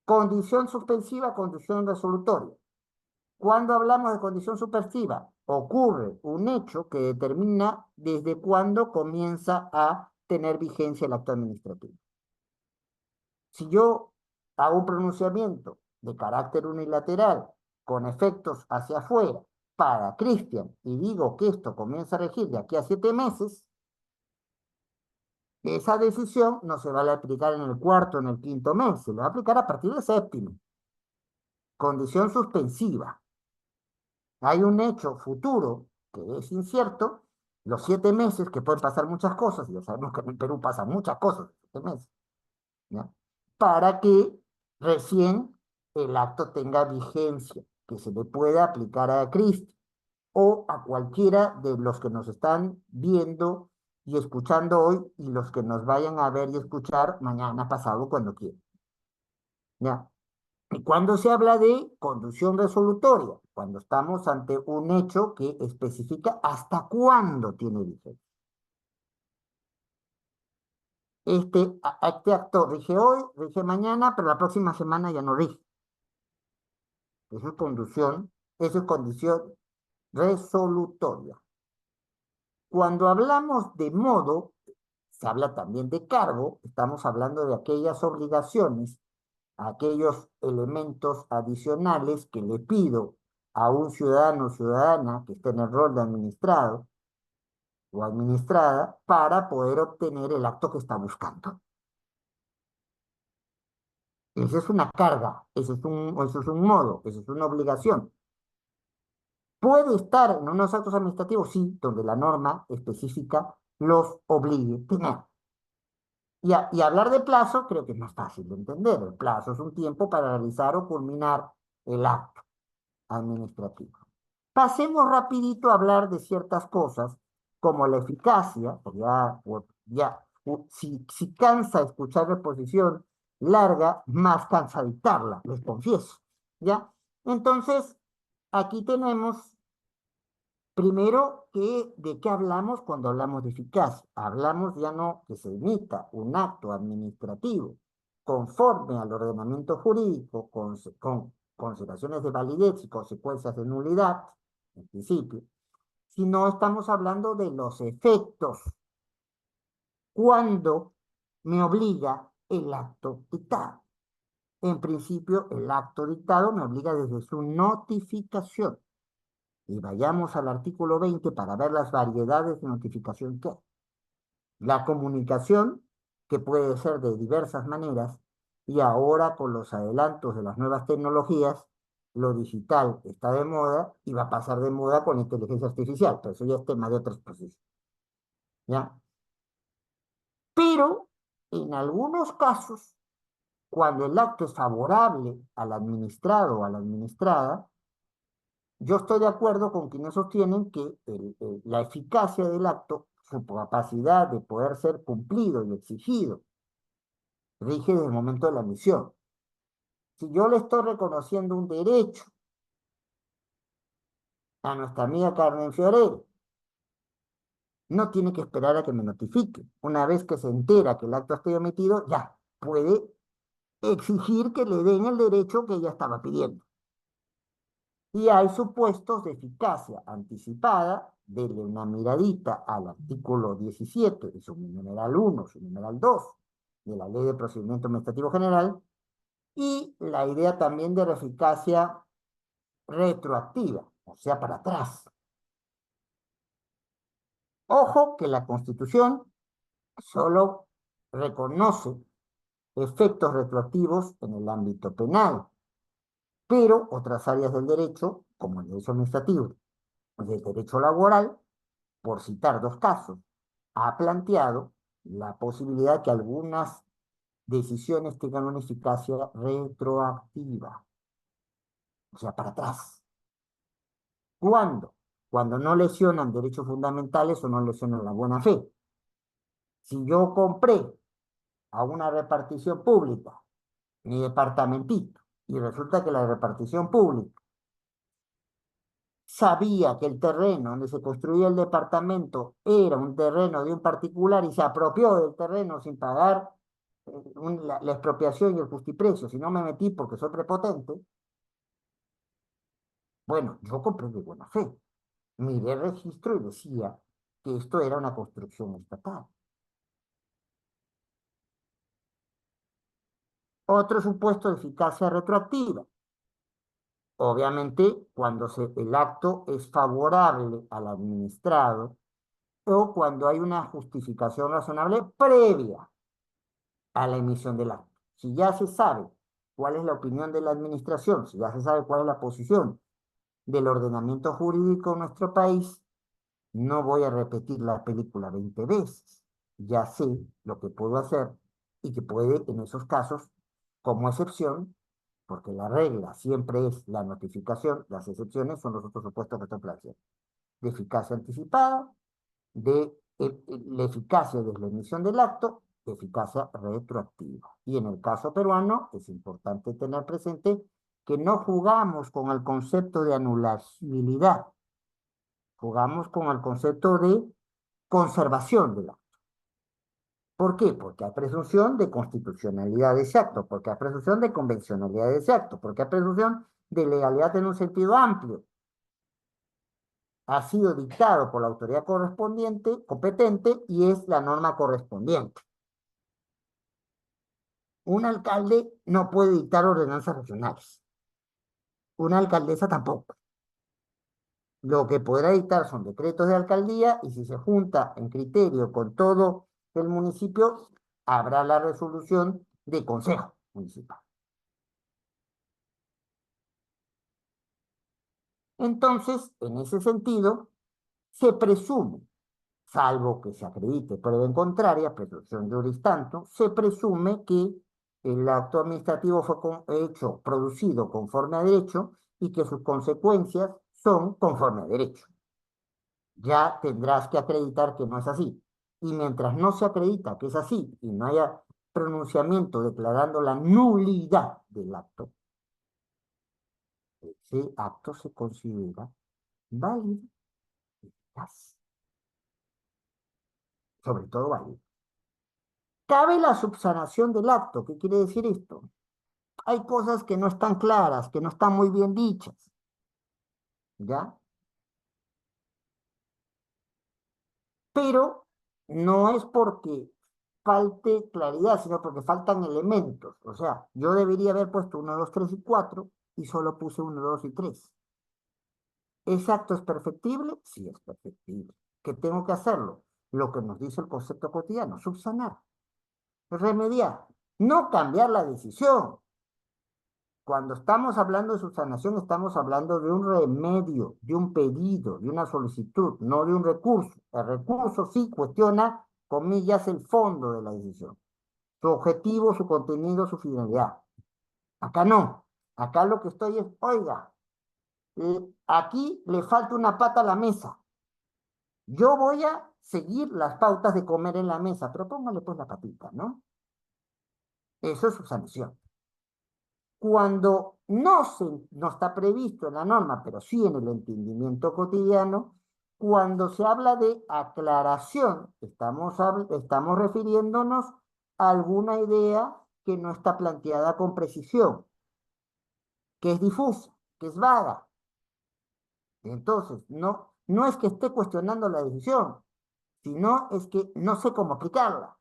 Condición suspensiva, condición resolutoria. Cuando hablamos de condición suspensiva, ocurre un hecho que determina desde cuándo comienza a tener vigencia el acto administrativo. Si yo hago un pronunciamiento de carácter unilateral con efectos hacia afuera para Cristian y digo que esto comienza a regir de aquí a 7 meses, esa decisión no se va a aplicar en el cuarto, en el quinto mes, se va a aplicar a partir del séptimo. Condición suspensiva. Hay un hecho futuro que es incierto, los 7 meses que pueden pasar muchas cosas, y ya sabemos que en el Perú pasan muchas cosas en 7 meses, ¿ya? Para que recién el acto tenga vigencia, que se le pueda aplicar a Cristo o a cualquiera de los que nos están viendo y escuchando hoy y los que nos vayan a ver y escuchar mañana, pasado, cuando quieran. ¿Ya? ¿Y cuando se habla de conducción resolutoria? Cuando estamos ante un hecho que especifica hasta cuándo tiene vigencia. Este acto rige hoy, rige mañana, pero la próxima semana ya no rige. Eso es condición resolutoria. Cuando hablamos de modo, se habla también de cargo, estamos hablando de aquellas obligaciones, aquellos elementos adicionales que le pido a un ciudadano o ciudadana que esté en el rol de administrado o administrada para poder obtener el acto que está buscando. Esa es una carga, eso es un modo, eso es una obligación. Puede estar en unos actos administrativos, sí, donde la norma específica los obligue a tener. Y hablar de plazo creo que es más fácil de entender. El plazo es un tiempo para realizar o culminar el acto administrativo. Pasemos rapidito a hablar de ciertas cosas como la eficacia, porque si cansa escuchar la exposición larga, más cansa dictarla, les confieso, ¿ya? Entonces, aquí tenemos primero, ¿de qué hablamos cuando hablamos de eficacia? Hablamos ya no que se emita un acto administrativo conforme al ordenamiento jurídico, con consideraciones de validez y consecuencias de nulidad, en principio, sino estamos hablando de los efectos cuando me obliga el acto dictado. En principio, el acto dictado me obliga desde su notificación. Y vayamos al artículo 20 para ver las variedades de notificación que hay. La comunicación, que puede ser de diversas maneras, y ahora con los adelantos de las nuevas tecnologías, lo digital está de moda y va a pasar de moda con la inteligencia artificial, pero eso ya es tema de otros procesos. ¿Ya? Pero en algunos casos, cuando el acto es favorable al administrado o a la administrada, yo estoy de acuerdo con quienes sostienen que la eficacia del acto, su capacidad de poder ser cumplido y exigido, rige desde el momento de la emisión. Si yo le estoy reconociendo un derecho a nuestra amiga Carmen Fiorello, no tiene que esperar a que me notifique. Una vez que se entera que el acto ha sido emitido, ya puede exigir que le den el derecho que ella estaba pidiendo. Y hay supuestos de eficacia anticipada, denle una miradita al artículo 17 de su numeral 1, su numeral 2 de la Ley de Procedimiento Administrativo General, y la idea también de la eficacia retroactiva, o sea, para atrás. Ojo que la Constitución solo reconoce efectos retroactivos en el ámbito penal, pero otras áreas del derecho, como el derecho administrativo y el derecho laboral, por citar dos casos, ha planteado la posibilidad que algunas decisiones tengan una eficacia retroactiva, o sea, para atrás. ¿Cuándo? Cuando no lesionan derechos fundamentales o no lesionan la buena fe. Si yo compré a una repartición pública mi departamentito y resulta que la repartición pública sabía que el terreno donde se construía el departamento era un terreno de un particular y se apropió del terreno sin pagar la expropiación y el justiprecio, si no me metí porque soy prepotente, bueno, yo compré de buena fe. Miré el registro y decía que esto era una construcción estatal. Otro supuesto de eficacia retroactiva. Obviamente, cuando el acto es favorable al administrado o cuando hay una justificación razonable previa a la emisión del acto. Si ya se sabe cuál es la opinión de la administración, si ya se sabe cuál es la posición del ordenamiento jurídico en nuestro país, no voy a repetir la película 20 veces. Ya sé lo que puedo hacer y que puede en esos casos, como excepción, porque la regla siempre es la notificación, las excepciones son los otros supuestos que estoy planteando, de eficacia anticipada, de la eficacia de la emisión del acto, de eficacia retroactiva. Y en el caso peruano es importante tener presente que no jugamos con el concepto de anulabilidad, jugamos con el concepto de conservación del acto. ¿Por qué? Porque hay presunción de constitucionalidad de ese acto, porque hay presunción de convencionalidad de ese acto, porque hay presunción de legalidad en un sentido amplio. Ha sido dictado por la autoridad correspondiente, competente, y es la norma correspondiente. Un alcalde no puede dictar ordenanzas regionales. Una alcaldesa tampoco. Lo que podrá dictar son decretos de alcaldía y si se junta en criterio con todo el municipio, habrá la resolución de consejo municipal. Entonces, en ese sentido, se presume, salvo que se acredite prueba en contraria, presunción juris tanto, se presume que el acto administrativo fue hecho, producido conforme a derecho y que sus consecuencias son conforme a derecho. Ya tendrás que acreditar que no es así. Y mientras no se acredita que es así y no haya pronunciamiento declarando la nulidad del acto, ese acto se considera válido, eficaz, sobre todo válido. Cabe la subsanación del acto. ¿Qué quiere decir esto? Hay cosas que no están claras, que no están muy bien dichas, ¿ya? Pero no es porque falte claridad, sino porque faltan elementos. O sea, yo debería haber puesto 1, 2, 3 y 4 y solo puse 1, 2 y 3. ¿Ese acto es perfectible? Sí, es perfectible. ¿Qué tengo que hacerlo? Lo que nos dice el concepto cotidiano, subsanar, remediar, no cambiar la decisión. Cuando estamos hablando de subsanación, estamos hablando de un remedio, de un pedido, de una solicitud, no de un recurso. El recurso sí cuestiona, comillas, el fondo de la decisión, su objetivo, su contenido, su finalidad. Acá no. Acá lo que estoy es, oiga, aquí le falta una pata a la mesa. Yo voy a seguir las pautas de comer en la mesa, pero póngale pues la patita, ¿no? Eso es subsanación. Cuando no está previsto en la norma, pero sí en el entendimiento cotidiano, cuando se habla de aclaración, estamos refiriéndonos a alguna idea que no está planteada con precisión, que es difusa, que es vaga. Entonces, no es que esté cuestionando la decisión, sino es que no sé cómo aplicarla.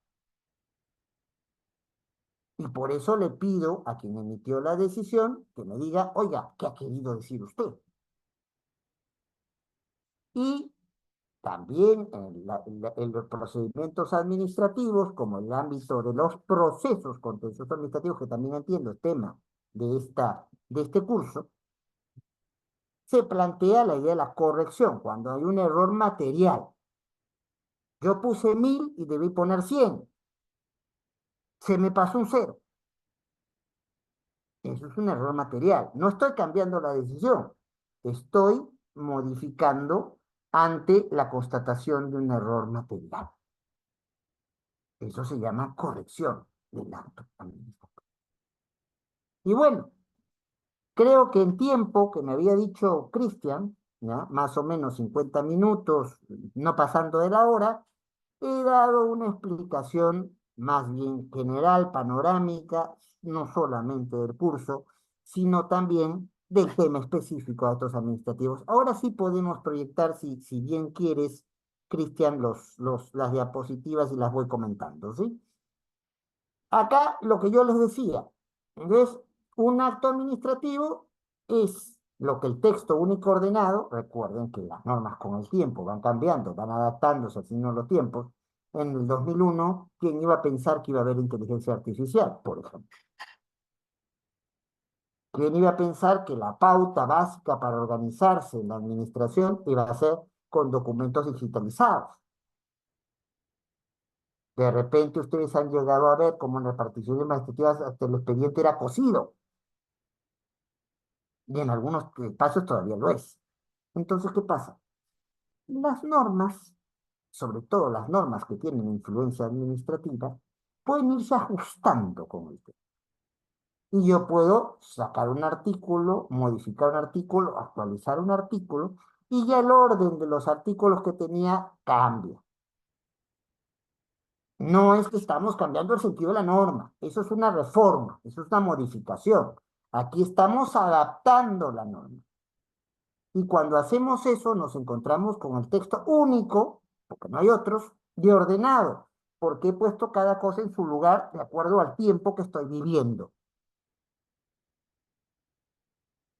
Y por eso le pido a quien emitió la decisión que me diga, oiga, ¿qué ha querido decir usted? Y también en los procedimientos administrativos, como el ámbito de los procesos contenciosos administrativos, que también entiendo el tema de este curso, se plantea la idea de la corrección cuando hay un error material. Yo puse 1000 y debí poner 100. Se me pasó un cero. Eso es un error material. No estoy cambiando la decisión. Estoy modificando ante la constatación de un error material. Eso se llama corrección del acto administrativo. Y bueno, creo que en tiempo que me había dicho Cristian, ¿ya? Más o menos 50 minutos, no pasando de la hora, he dado una explicación más bien general, panorámica, no solamente del curso, sino también del tema específico de actos administrativos. Ahora sí podemos proyectar, si bien quieres, Cristian, las diapositivas y las voy comentando, ¿sí? Acá lo que yo les decía, es un acto administrativo es lo que el texto único ordenado, recuerden que las normas con el tiempo van cambiando, van adaptándose al signo de los tiempos. En el 2001, ¿quién iba a pensar que iba a haber inteligencia artificial, por ejemplo? ¿Quién iba a pensar que la pauta básica para organizarse en la administración iba a ser con documentos digitalizados? De repente ustedes han llegado a ver cómo en reparticiones administrativas hasta el expediente era cosido. Y en algunos espacios todavía lo es. Entonces, ¿qué pasa? Las normas, sobre todo las normas que tienen influencia administrativa, pueden irse ajustando con el tiempo. Y yo puedo sacar un artículo, modificar un artículo, actualizar un artículo, y ya el orden de los artículos que tenía cambia. No es que estamos cambiando el sentido de la norma, eso es una reforma, eso es una modificación. Aquí estamos adaptando la norma. Y cuando hacemos eso, nos encontramos con el texto único, porque no hay otros, de ordenado, porque he puesto cada cosa en su lugar de acuerdo al tiempo que estoy viviendo.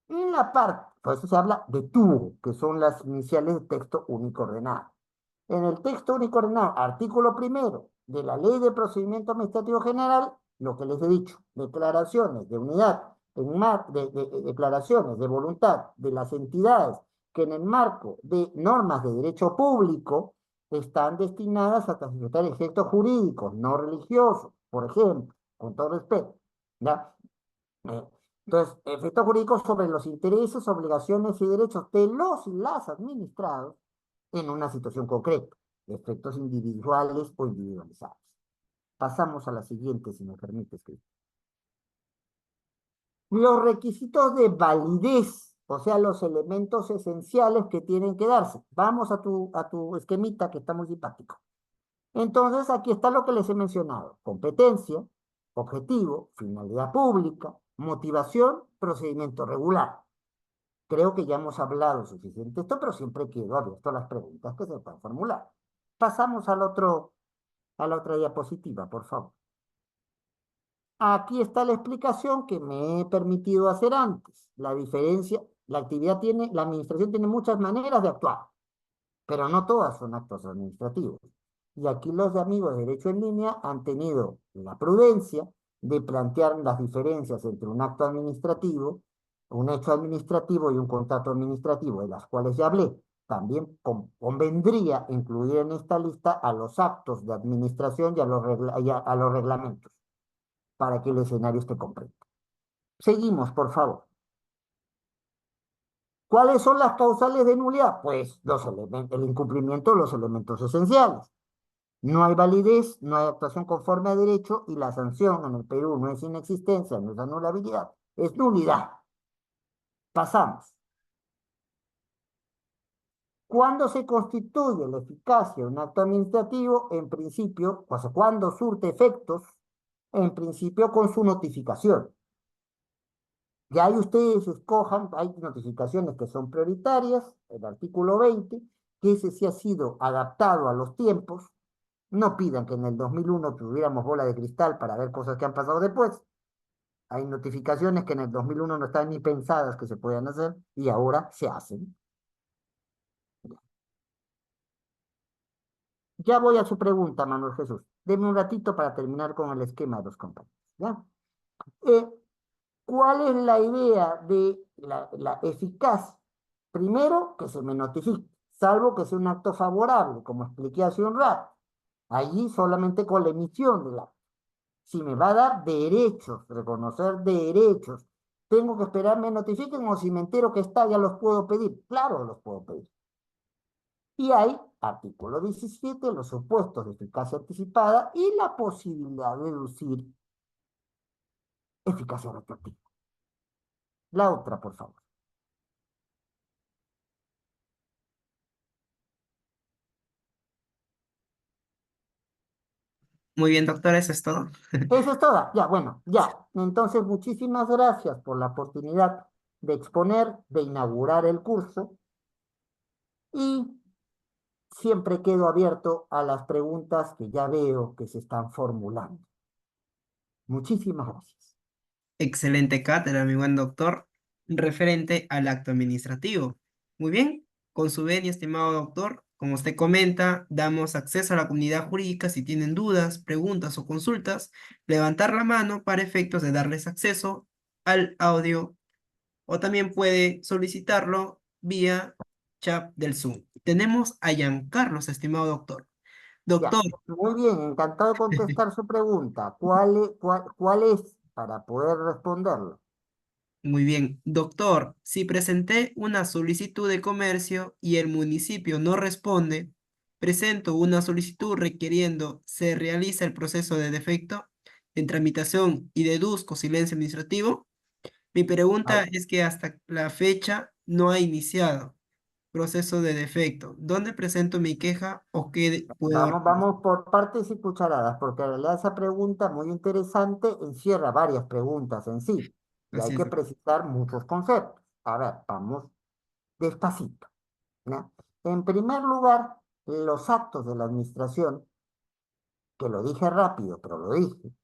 En la parte, por eso se habla de tubo, que son las iniciales de texto único ordenado. En el texto único ordenado, artículo primero de la Ley de Procedimiento Administrativo General, lo que les he dicho, declaraciones de unidad, declaraciones de voluntad de las entidades que en el marco de normas de derecho público están destinadas a satisfacer efectos jurídicos, no religiosos, por ejemplo, con todo respeto, ¿ya? Eh, entonces, efectos jurídicos sobre los intereses, obligaciones y derechos de los y las administrados en una situación concreta, efectos individuales o individualizados. Pasamos a la siguiente, si me permites, Cristian. Los requisitos de validez, o sea, los elementos esenciales que tienen que darse. Vamos a tu esquemita que está muy simpático. Entonces, aquí está lo que les he mencionado. Competencia, objetivo, finalidad pública, motivación, procedimiento regular. Creo que ya hemos hablado suficiente de esto, pero siempre quedo abierto a las preguntas que se puedan formular. Pasamos a la otra diapositiva, por favor. Aquí está la explicación que me he permitido hacer antes. La diferencia, la administración tiene muchas maneras de actuar, pero no todas son actos administrativos. Y aquí los amigos de Derecho en Línea han tenido la prudencia de plantear las diferencias entre un acto administrativo, un hecho administrativo y un contrato administrativo, de las cuales ya hablé. También convendría incluir en esta lista a los actos de administración y a los reglamentos, para que el escenario esté completo. Seguimos, por favor. ¿Cuáles son las causales de nulidad? Pues el incumplimiento de los elementos esenciales. No hay validez, no hay actuación conforme a derecho y la sanción en el Perú no es inexistencia, no es anulabilidad, es nulidad. Pasamos. ¿Cuándo se constituye la eficacia de un acto administrativo? En principio, o sea, cuando surte efectos, en principio con su notificación. Ya ahí ustedes escojan, hay notificaciones que son prioritarias, el artículo 20, que ese sí ha sido adaptado a los tiempos. No pidan que en el 2001 tuviéramos bola de cristal para ver cosas que han pasado después. Hay notificaciones que en el 2001 no estaban ni pensadas que se podían hacer y ahora se hacen. Ya voy a su pregunta, Manuel Jesús. Deme un ratito para terminar con el esquema de los compañeros. ¿Ya? Eh, ¿Cuál es la idea de la eficacia? Primero, que se me notifique, salvo que sea un acto favorable, como expliqué hace un rato. Allí solamente con la emisión de la... Si me va a dar derechos, reconocer derechos, tengo que esperar me notifiquen o si me entero que está, ya los puedo pedir. Claro, los puedo pedir. Y hay, artículo 17, los supuestos de eficacia anticipada y la posibilidad de deducir eficacia retroactiva. La otra, por favor. Muy bien, doctor, eso es todo. Eso es toda. Ya, bueno, ya. Entonces, muchísimas gracias por la oportunidad de exponer, de inaugurar el curso y siempre quedo abierto a las preguntas que ya veo que se están formulando. Muchísimas gracias. Excelente cátedra, mi buen doctor, referente al acto administrativo. Muy bien, con su venia, estimado doctor, como usted comenta, damos acceso a la comunidad jurídica si tienen dudas, preguntas o consultas, levantar la mano para efectos de darles acceso al audio o también puede solicitarlo vía chat del Zoom. Tenemos a Giancarlos, estimado doctor. Ya, Doctor, muy bien, encantado de contestar su pregunta. ¿Cuál es para poder responderlo? muy bien. Doctor, si presenté una solicitud de comercio y el municipio no responde, presento una solicitud requiriendo se realiza el proceso de defecto en tramitación y deduzco silencio administrativo. Mi pregunta Ay, es que hasta la fecha no ha iniciado proceso de defecto. ¿Dónde presento mi queja o qué puedo realizar? vamos por partes y cucharadas, porque en realidad esa pregunta muy interesante encierra varias preguntas en sí, y hay Así es, que doctor. precisar muchos conceptos. A ver, vamos despacito, ¿no? En primer lugar, los actos de la administración, que lo dije rápido, pero lo dije,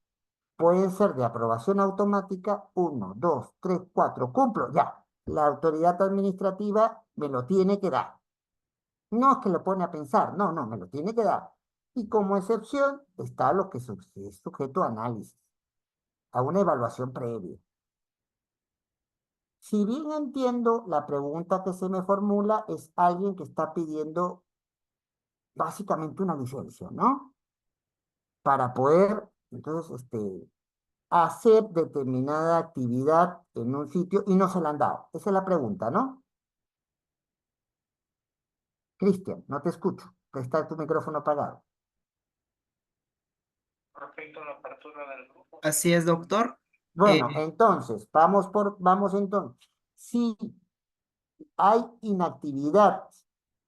pueden ser de aprobación automática, uno, dos, tres, cuatro, cumplo, ya. La autoridad administrativa me lo tiene que dar. No es que lo pone a pensar, no, no, me lo tiene que dar. Y como excepción está lo que es sujeto a análisis, a una evaluación previa. Si bien entiendo, la pregunta que se me formula es alguien que está pidiendo básicamente una licencia, ¿no? Para poder, entonces, hacer determinada actividad en un sitio y no se la han dado. Esa es la pregunta, ¿no? Cristian, no te escucho. Está tu micrófono apagado. Así es, doctor. Eh, Bueno, entonces, vamos entonces. Si hay inactividad,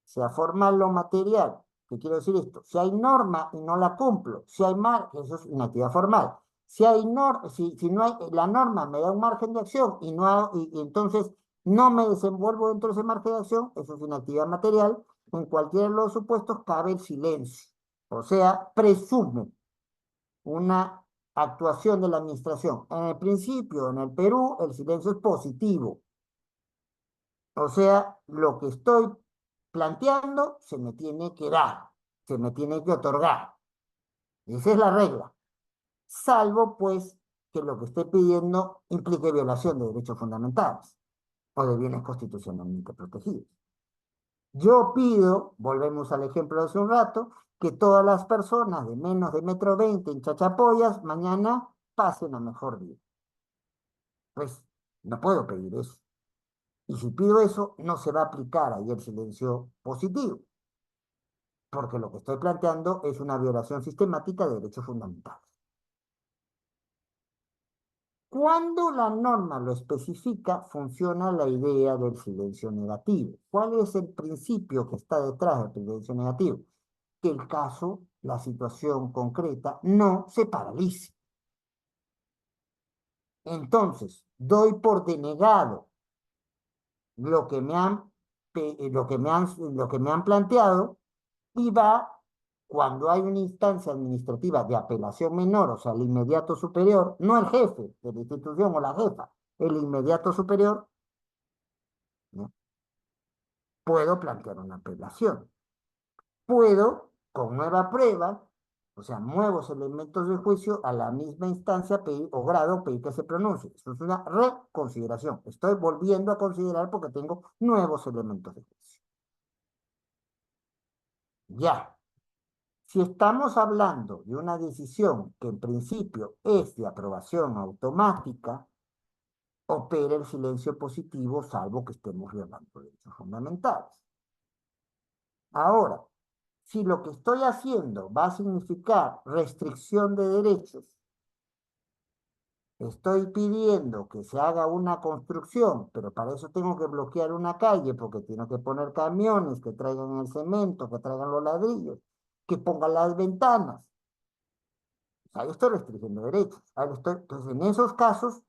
sea formal o material, ¿qué quiero decir esto? Si hay norma y no la cumplo, si hay eso es inactividad formal. Si hay si no hay, la norma me da un margen de acción y y entonces no me desenvuelvo dentro de ese margen de acción, eso es inactividad material. En cualquiera de los supuestos cabe el silencio. O sea, presume una actuación de la administración. En el principio, en el Perú, el silencio es positivo. O sea, lo que estoy planteando se me tiene que dar, se me tiene que otorgar. Esa es la regla. Salvo, pues, que lo que esté pidiendo implique violación de derechos fundamentales o de bienes constitucionalmente protegidos. Yo pido, volvemos al ejemplo de hace un rato, que todas las personas de menos de 1,20 m en Chachapoyas mañana pasen a mejor vida. Pues no puedo pedir eso. Y si pido eso, no se va a aplicar ahí el silencio positivo, porque lo que estoy planteando es una violación sistemática de derechos fundamentales. Cuando la norma lo especifica, funciona la idea del silencio negativo. ¿Cuál es el principio que está detrás del silencio negativo? Que el caso, la situación concreta, no se paralice. Entonces, doy por denegado lo que me han, lo que me han planteado y va cuando hay una instancia administrativa de apelación menor, o sea, el inmediato superior, no el jefe de la institución o la jefa, el inmediato superior, ¿no? Puedo plantear una apelación. Puedo, con nueva prueba, o sea, nuevos elementos de juicio, a la misma instancia pedir, o grado pedir que se pronuncie. Eso es una reconsideración. Estoy volviendo a considerar porque tengo nuevos elementos de juicio. Ya. Si estamos hablando de una decisión que en principio es de aprobación automática, opera el silencio positivo, salvo que estemos violando derechos fundamentales. Ahora, si lo que estoy haciendo va a significar restricción de derechos, estoy pidiendo que se haga una construcción, pero para eso tengo que bloquear una calle porque tengo que poner camiones que traigan el cemento, que traigan los ladrillos, que pongan las ventanas. Ahí estoy restringiendo derechos. Entonces, en esos casos,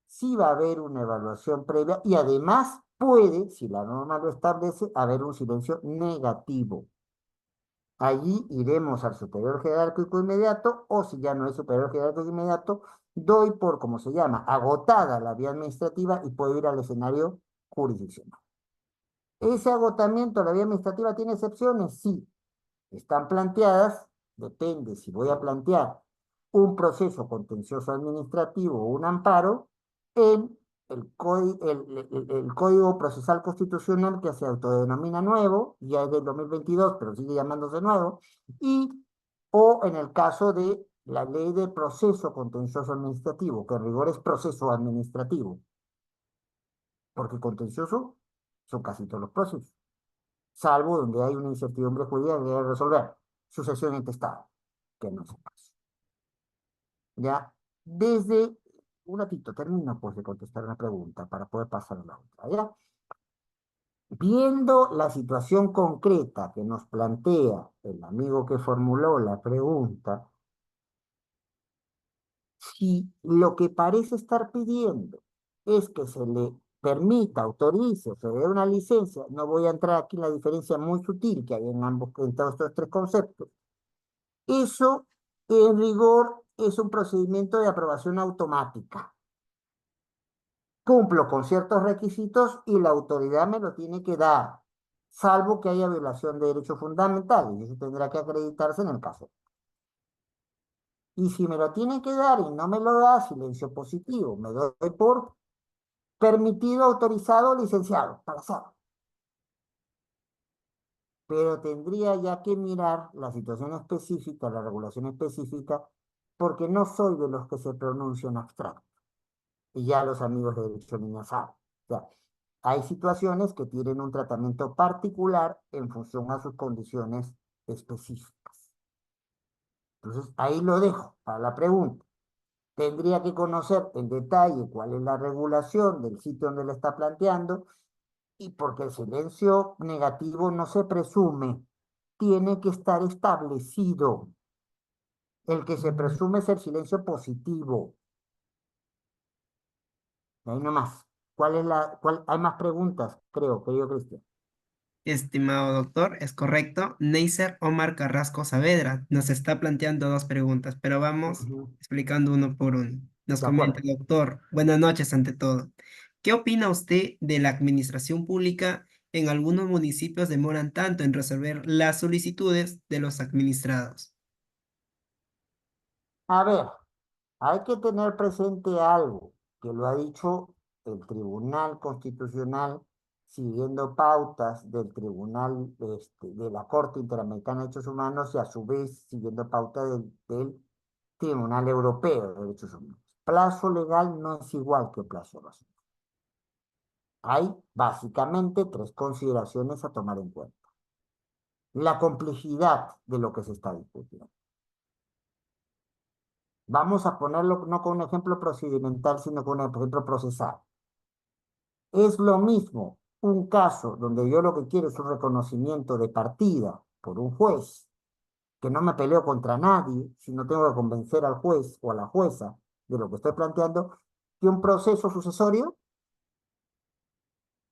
sí va a haber una evaluación previa y además puede, si la norma lo establece, haber un silencio negativo. Allí iremos al superior jerárquico inmediato o si ya no es superior jerárquico inmediato, doy por, como se llama, agotada la vía administrativa y puedo ir al escenario jurisdiccional. ¿Ese agotamiento de la vía administrativa tiene excepciones? Sí. Están planteadas, depende si voy a plantear un proceso contencioso administrativo o un amparo en el Código Procesal Constitucional que se autodenomina nuevo, ya es del 2022, pero sigue llamándose nuevo, o en el caso de la Ley de Proceso Contencioso Administrativo, que en rigor es proceso administrativo, porque contencioso son casi todos los procesos, salvo donde hay una incertidumbre jurídica que debe resolver, sucesión intestada, que no es el caso. Ya, desde un ratito, termino pues de contestar una pregunta para poder pasar a la otra, ¿ya? Viendo la situación concreta que nos plantea el amigo que formuló la pregunta, si lo que parece estar pidiendo es que se le permita, autorice o se dé una licencia, no voy a entrar aquí en la diferencia muy sutil que hay en ambos, en todos estos tres conceptos, eso en rigor es un procedimiento de aprobación automática. Cumplo con ciertos requisitos y la autoridad me lo tiene que dar, salvo que haya violación de derechos fundamentales, y eso tendrá que acreditarse en el caso. Y si me lo tiene que dar y no me lo da, silencio positivo, me doy por permitido, autorizado, licenciado, para hacerlo. Pero tendría ya que mirar la situación específica, la regulación específica, porque no soy de los que se pronuncian abstracto. Y ya los amigos de derecho niña saben. O sea, hay situaciones que tienen un tratamiento particular en función a sus condiciones específicas. Entonces, ahí lo dejo para la pregunta. Tendría que conocer en detalle cuál es la regulación del sitio donde le está planteando y porque el silencio negativo no se presume, tiene que estar establecido. El que se presume es el silencio positivo. Ahí nomás. Hay más preguntas, creo, querido Cristian. Estimado doctor, es correcto. Neisser Omar Carrasco Saavedra nos está planteando dos preguntas, pero vamos Ujú. explicando uno por uno. Nos De comenta, acuerdo. doctor, buenas noches ante todo. ¿Qué opina usted de la administración pública? En algunos municipios demoran tanto en resolver las solicitudes de los administrados. A ver, hay que tener presente algo que lo ha dicho el Tribunal Constitucional siguiendo pautas del Tribunal de la Corte Interamericana de Derechos Humanos y a su vez siguiendo pautas del Tribunal Europeo de Derechos Humanos. Plazo legal no es igual que plazo razonable. Hay básicamente tres consideraciones a tomar en cuenta. La complejidad de lo que se está discutiendo. Vamos a ponerlo no con un ejemplo procedimental, sino con un ejemplo procesal. Es lo mismo un caso donde yo lo que quiero es un reconocimiento de partida por un juez, que no me peleo contra nadie, sino tengo que convencer al juez o a la jueza de lo que estoy planteando, que un proceso sucesorio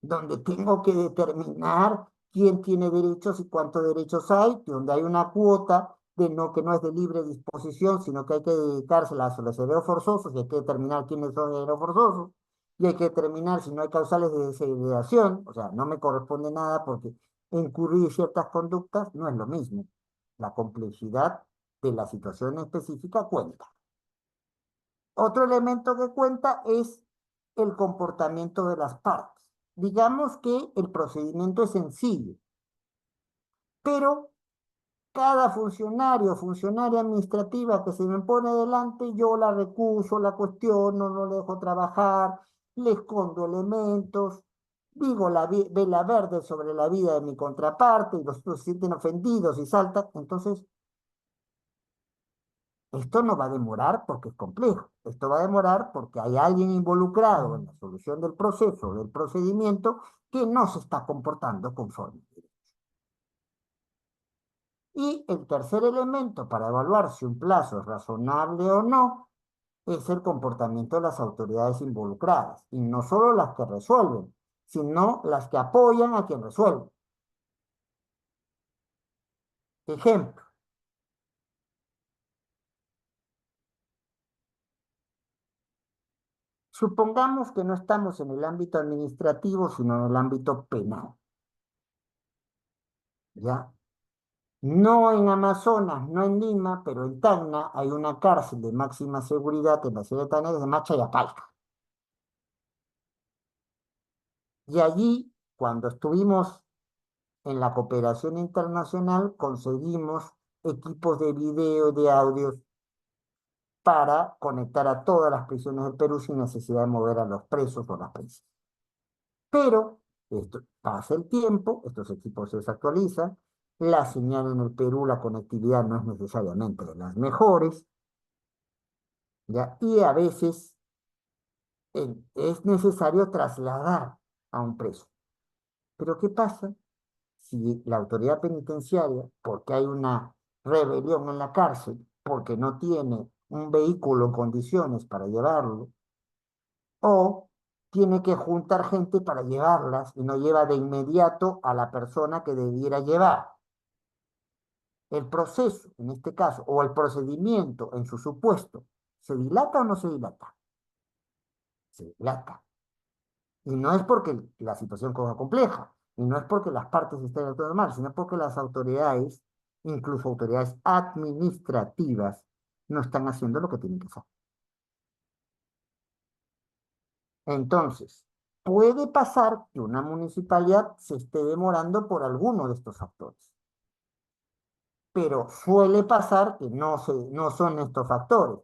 donde tengo que determinar quién tiene derechos y cuántos derechos hay, donde hay una cuota que no es de libre disposición, sino que hay que dedicarse a los herederos forzosos y hay que determinar quiénes son herederos forzosos y hay que determinar si no hay causales de desheredación, o sea, no me corresponde nada porque incurrir ciertas conductas no es lo mismo. La complejidad de la situación específica cuenta. Otro elemento que cuenta es el comportamiento de las partes. Digamos que el procedimiento es sencillo, pero Cada funcionario, funcionaria administrativa que se me pone delante, yo la recuso, la cuestiono, no le dejo trabajar, le escondo elementos, digo la vela verde sobre la vida de mi contraparte y los otros se sienten ofendidos y saltan. Entonces, esto no va a demorar porque es complejo. Esto va a demorar porque hay alguien involucrado en la solución del proceso, del procedimiento, que no se está comportando conforme. Y el tercer elemento para evaluar si un plazo es razonable o no es el comportamiento de las autoridades involucradas. Y no solo las que resuelven, sino las que apoyan a quien resuelve. Ejemplo, supongamos que no estamos en el ámbito administrativo, sino en el ámbito penal. ¿Ya? No en Amazonas, no en Lima, pero en Tacna hay una cárcel de máxima seguridad en la ciudad de Tacna que se llama Chayapalca. Y allí, cuando estuvimos en la cooperación internacional, conseguimos equipos de video, de audios, para conectar a todas las prisiones del Perú sin necesidad de mover a los presos o las presas. Pero esto pasa el tiempo, estos equipos se desactualizan, la señal en el Perú, la conectividad no es necesariamente de las mejores, ¿ya? Y a veces es necesario trasladar a un preso. Pero ¿qué pasa si la autoridad penitenciaria, porque hay una rebelión en la cárcel, porque no tiene un vehículo en condiciones para llevarlo, o tiene que juntar gente para llevarlas y no lleva de inmediato a la persona que debiera llevar? El proceso, en este caso, o el procedimiento en su supuesto, ¿se dilata o no se dilata? Se dilata. Y no es porque la situación sea compleja, y no es porque las partes estén actuando mal, sino porque las autoridades, incluso autoridades administrativas, no están haciendo lo que tienen que hacer. Entonces, puede pasar que una municipalidad se esté demorando por alguno de estos factores, pero suele pasar que no son estos factores,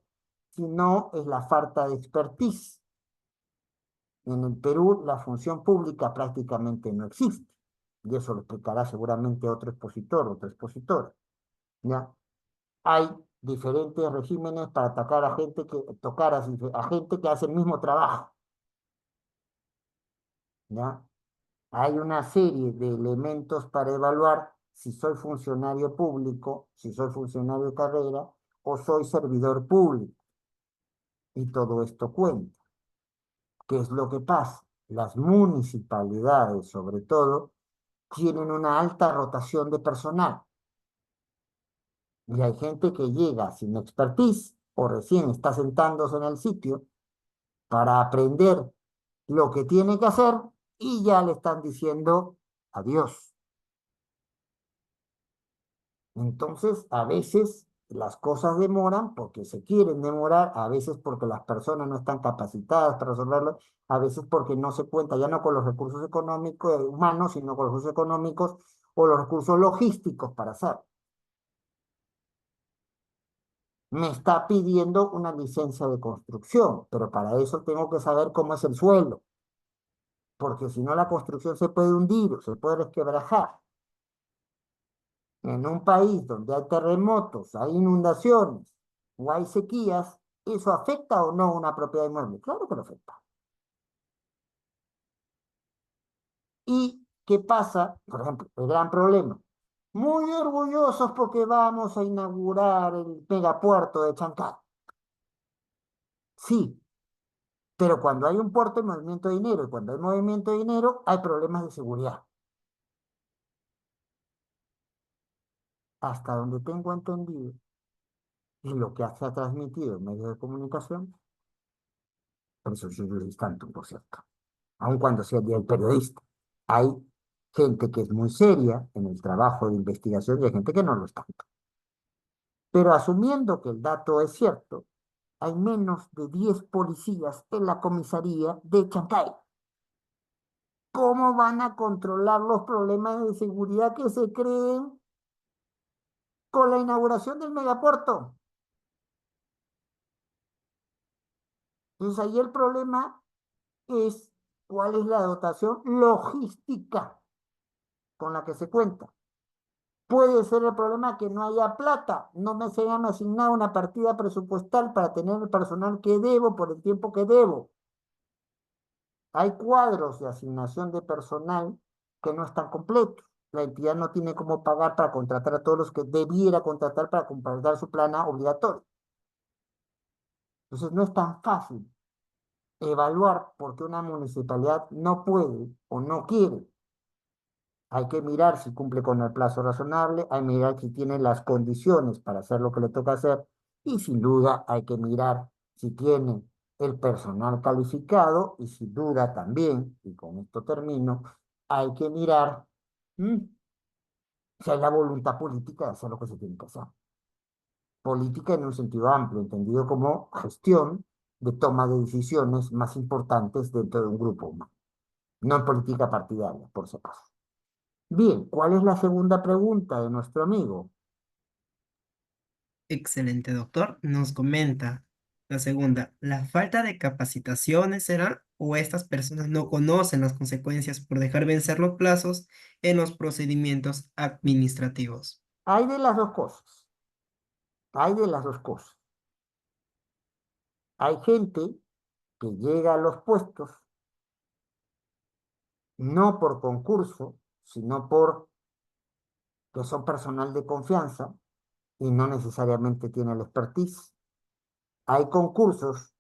sino es la falta de expertise. En el Perú la función pública prácticamente no existe, y eso lo explicará seguramente otro expositor, otra expositora, ¿ya? Hay diferentes regímenes para atacar a gente a gente que hace el mismo trabajo, ¿ya? Hay una serie de elementos para evaluar si soy funcionario público, si soy funcionario de carrera o soy servidor público. Y todo esto cuenta. ¿Qué es lo que pasa? Las municipalidades, sobre todo, tienen una alta rotación de personal. Y hay gente que llega sin expertise o recién está sentándose en el sitio para aprender lo que tiene que hacer y ya le están diciendo adiós. Entonces, a veces las cosas demoran porque se quieren demorar, a veces porque las personas no están capacitadas para resolverlo, a veces porque no se cuenta ya no con los recursos económicos, humanos, sino con los recursos económicos o los recursos logísticos para hacerlo. Me está pidiendo una licencia de construcción, pero para eso tengo que saber cómo es el suelo, porque si no la construcción se puede hundir o se puede resquebrajar. En un país donde hay terremotos, hay inundaciones o hay sequías, ¿eso afecta o no una propiedad inmueble? Claro que lo afecta. ¿Y qué pasa? Por ejemplo, el gran problema. Muy orgullosos porque vamos a inaugurar el megapuerto de Chancay. Sí, pero cuando hay un puerto hay movimiento de dinero y cuando hay movimiento de dinero hay problemas de seguridad. Hasta donde tengo entendido y lo que se ha transmitido en medios de comunicación, por eso soy tanto, por cierto, aun cuando sea el día del periodista, hay gente que es muy seria en el trabajo de investigación y hay gente que no lo es tanto. Pero asumiendo que el dato es cierto, hay menos de 10 policías en la comisaría de Chancay. ¿Cómo van a controlar los problemas de seguridad que se creen? con la inauguración del megapuerto. Entonces ahí el problema es cuál es la dotación logística con la que se cuenta. Puede ser el problema que no haya plata, no me se haya asignado una partida presupuestal para tener el personal que debo por el tiempo que debo. Hay cuadros de asignación de personal que no están completos. La entidad no tiene cómo pagar para contratar a todos los que debiera contratar para completar su plana obligatoria. Entonces no es tan fácil evaluar por qué una municipalidad no puede o no quiere. Hay que mirar si cumple con el plazo razonable, hay que mirar si tiene las condiciones para hacer lo que le toca hacer y sin duda hay que mirar si tiene el personal calificado y sin duda también, y con esto termino, hay que mirar si hay la voluntad política de hacer lo que se tiene que hacer. Política en un sentido amplio, entendido como gestión de toma de decisiones más importantes dentro de un grupo humano, no en política partidaria, por si acaso. Bien, ¿cuál es la segunda pregunta de nuestro amigo? Excelente, doctor. Nos comenta la segunda, ¿la falta de capacitaciones será o estas personas no conocen las consecuencias por dejar vencer los plazos en los procedimientos administrativos? Hay de las dos cosas, hay de las dos cosas. Hay gente que llega a los puestos no por concurso, sino por que son personal de confianza y no necesariamente tiene el expertise. Hay concursos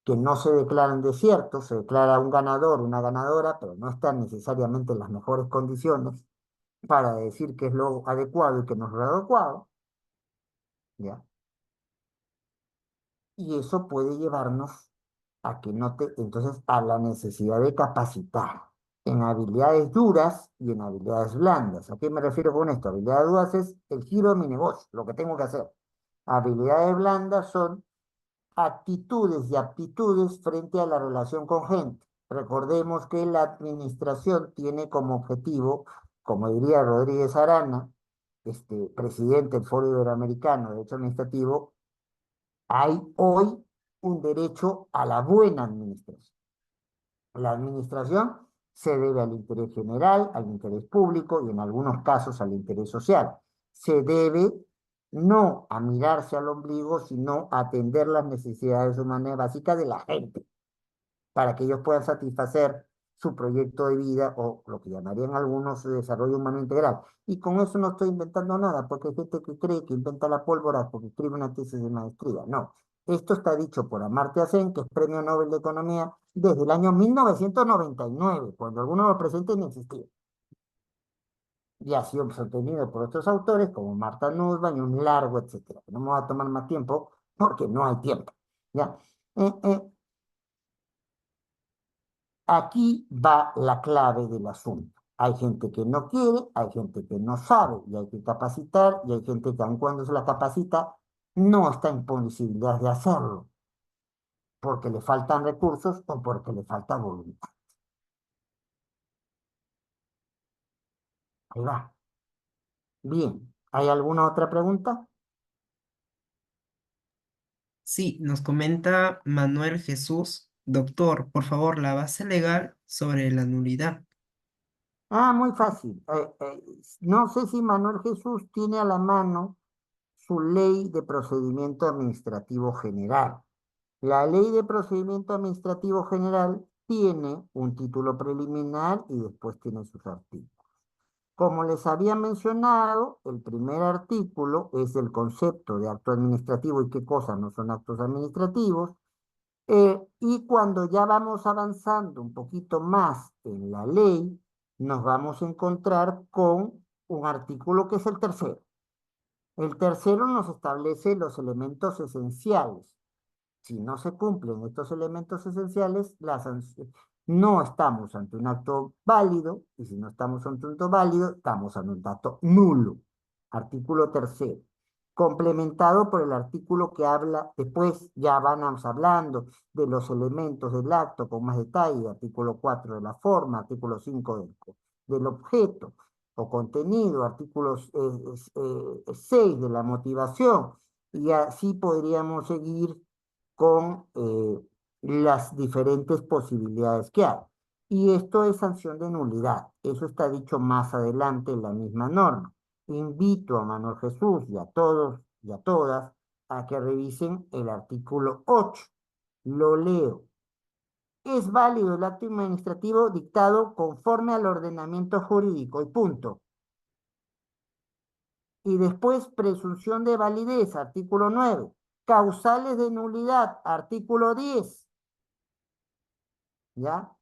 que no se declaran desiertos, se declara un ganador, una ganadora, pero no están necesariamente en las mejores condiciones para decir qué es lo adecuado y qué no es lo adecuado, ¿ya? Y eso puede llevarnos a que no te, entonces, a la necesidad de capacitar en habilidades duras y en habilidades blandas. ¿A qué me refiero con esto? Habilidades duras es el giro de mi negocio, lo que tengo que hacer. Habilidades blandas son actitudes y aptitudes frente a la relación con gente. Recordemos que la administración tiene como objetivo, como diría Rodríguez Arana, presidente del Foro Iberoamericano de Derecho Administrativo, hay hoy un derecho a la buena administración. La administración se debe al interés general, al interés público y en algunos casos al interés social. Se debe no a mirarse al ombligo, sino a atender las necesidades humanas básicas de la gente para que ellos puedan satisfacer su proyecto de vida o lo que llamarían algunos desarrollo humano integral. Y con eso no estoy inventando nada, porque hay gente que cree que inventa la pólvora porque escribe una tesis de maestría. No, esto está dicho por Amartya Sen, que es Premio Nobel de Economía desde el año 1999, cuando algunos lo presentes ni existía. Y ha sido sostenido por otros autores como Marta Nussbaum y un largo, etcétera. No me va a tomar más tiempo porque no hay tiempo. ¿Ya? Eh, eh, Aquí va la clave del asunto. Hay gente que no quiere, hay gente que no sabe y hay que capacitar y hay gente que aun cuando se la capacita no está en posibilidad de hacerlo porque le faltan recursos o porque le falta voluntad. Ahí va. Bien, ¿hay alguna otra pregunta? Sí, nos comenta Manuel Jesús, doctor, por favor, la base legal sobre la nulidad. Ah, muy fácil. No sé si Manuel Jesús tiene a la mano su ley de procedimiento administrativo general. La ley de procedimiento administrativo general tiene un título preliminar y después tiene sus artículos. Como les había mencionado, el primer artículo es el concepto de acto administrativo y qué cosas no son actos administrativos. Y cuando ya vamos avanzando un poquito más en la ley, nos vamos a encontrar con un artículo que es el tercero. El tercero nos establece los elementos esenciales. Si no se cumplen estos elementos esenciales, no estamos ante un acto válido, y si no estamos ante un acto válido, estamos ante un acto nulo. Artículo tercero. Complementado por el artículo que habla, después ya vamos hablando de los elementos del acto con más detalle, artículo 4 de la forma, artículo 5 del objeto, o contenido, artículos 6 de la motivación, y así podríamos seguir con las diferentes posibilidades que hay. Y esto es sanción de nulidad. Eso está dicho más adelante en la misma norma. Invito a Manuel Jesús y a todos y a todas a que revisen el artículo 8. Lo leo. Es válido el acto administrativo dictado conforme al ordenamiento jurídico y punto. Y después, presunción de validez, artículo 9. Causales de nulidad, artículo 10. ¿Ya?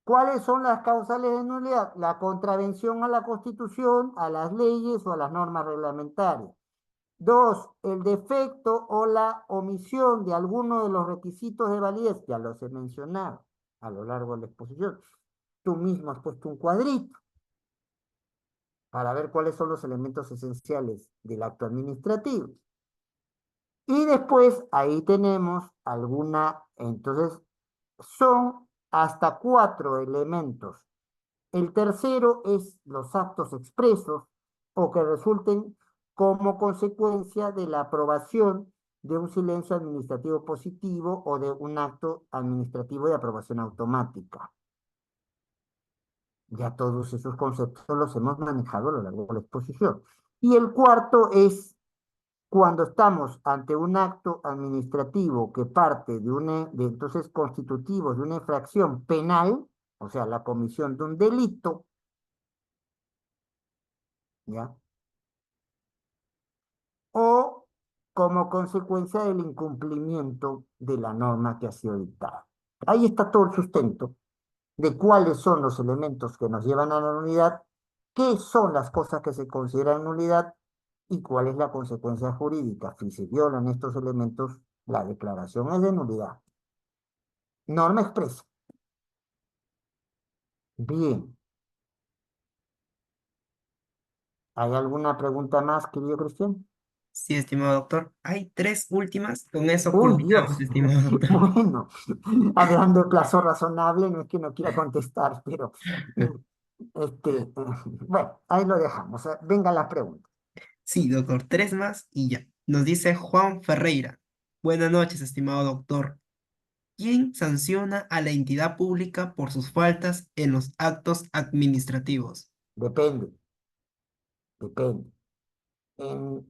¿Cuáles son las causales de nulidad? La contravención a la Constitución, a las leyes o a las normas reglamentarias. 2, el defecto o la omisión de alguno de los requisitos de validez, ya los he mencionado a lo largo de la exposición. Tú mismo has puesto un cuadrito para ver cuáles son los elementos esenciales del acto administrativo. Y después ahí tenemos entonces son hasta 4 elementos. El tercero es los actos expresos o que resulten como consecuencia de la aprobación de un silencio administrativo positivo o de un acto administrativo de aprobación automática. Ya todos esos conceptos los hemos manejado a lo largo de la exposición. Y el cuarto es cuando estamos ante un acto administrativo que parte entonces constitutivo de una infracción penal, o sea, la comisión de un delito, ¿ya? O como consecuencia del incumplimiento de la norma que ha sido dictada. Ahí está todo el sustento de cuáles son los elementos que nos llevan a la nulidad, qué son las cosas que se consideran nulidad y cuál es la consecuencia jurídica. Si se violan estos elementos, la declaración es de nulidad. Norma expresa. Bien. ¿Hay alguna pregunta más, querido Cristian? Sí, estimado doctor. Hay 3 últimas. Con eso Uy, culminamos, Dios. estimado doctor. Bueno, hablando de plazo razonable, no es que no quiera contestar, pero bueno, ahí lo dejamos. Vengan las preguntas. Sí, doctor, 3 más y ya. Nos dice Juan Ferreira. Buenas noches, estimado doctor. ¿Quién sanciona a la entidad pública por sus faltas en los actos administrativos? Depende, depende.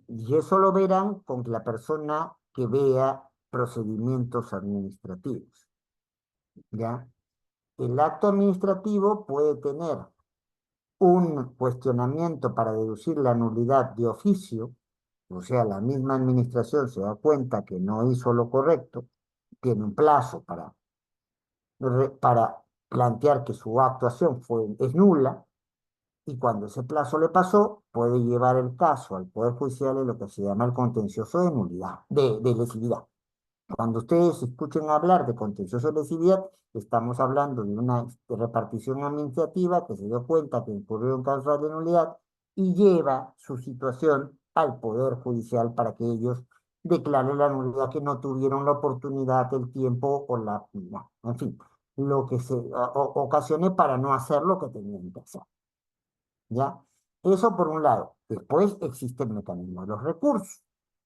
Y eso lo verán con la persona que vea procedimientos administrativos, ¿ya? El acto administrativo puede tener un cuestionamiento para deducir la nulidad de oficio, o sea, la misma administración se da cuenta que no hizo lo correcto, tiene un plazo para plantear que su actuación es nula, y cuando ese plazo le pasó, puede llevar el caso al Poder Judicial en lo que se llama el contencioso de nulidad, de lesividad. Cuando ustedes escuchen hablar de contencioso de lesividad, estamos hablando de una repartición administrativa que se dio cuenta que incurrió en causa de nulidad y lleva su situación al Poder Judicial para que ellos declaren la nulidad que no tuvieron la oportunidad, el tiempo o en fin, lo que se ocasione para no hacer lo que tenían que hacer. ¿Ya? Eso por un lado. Después existe el mecanismo de los recursos.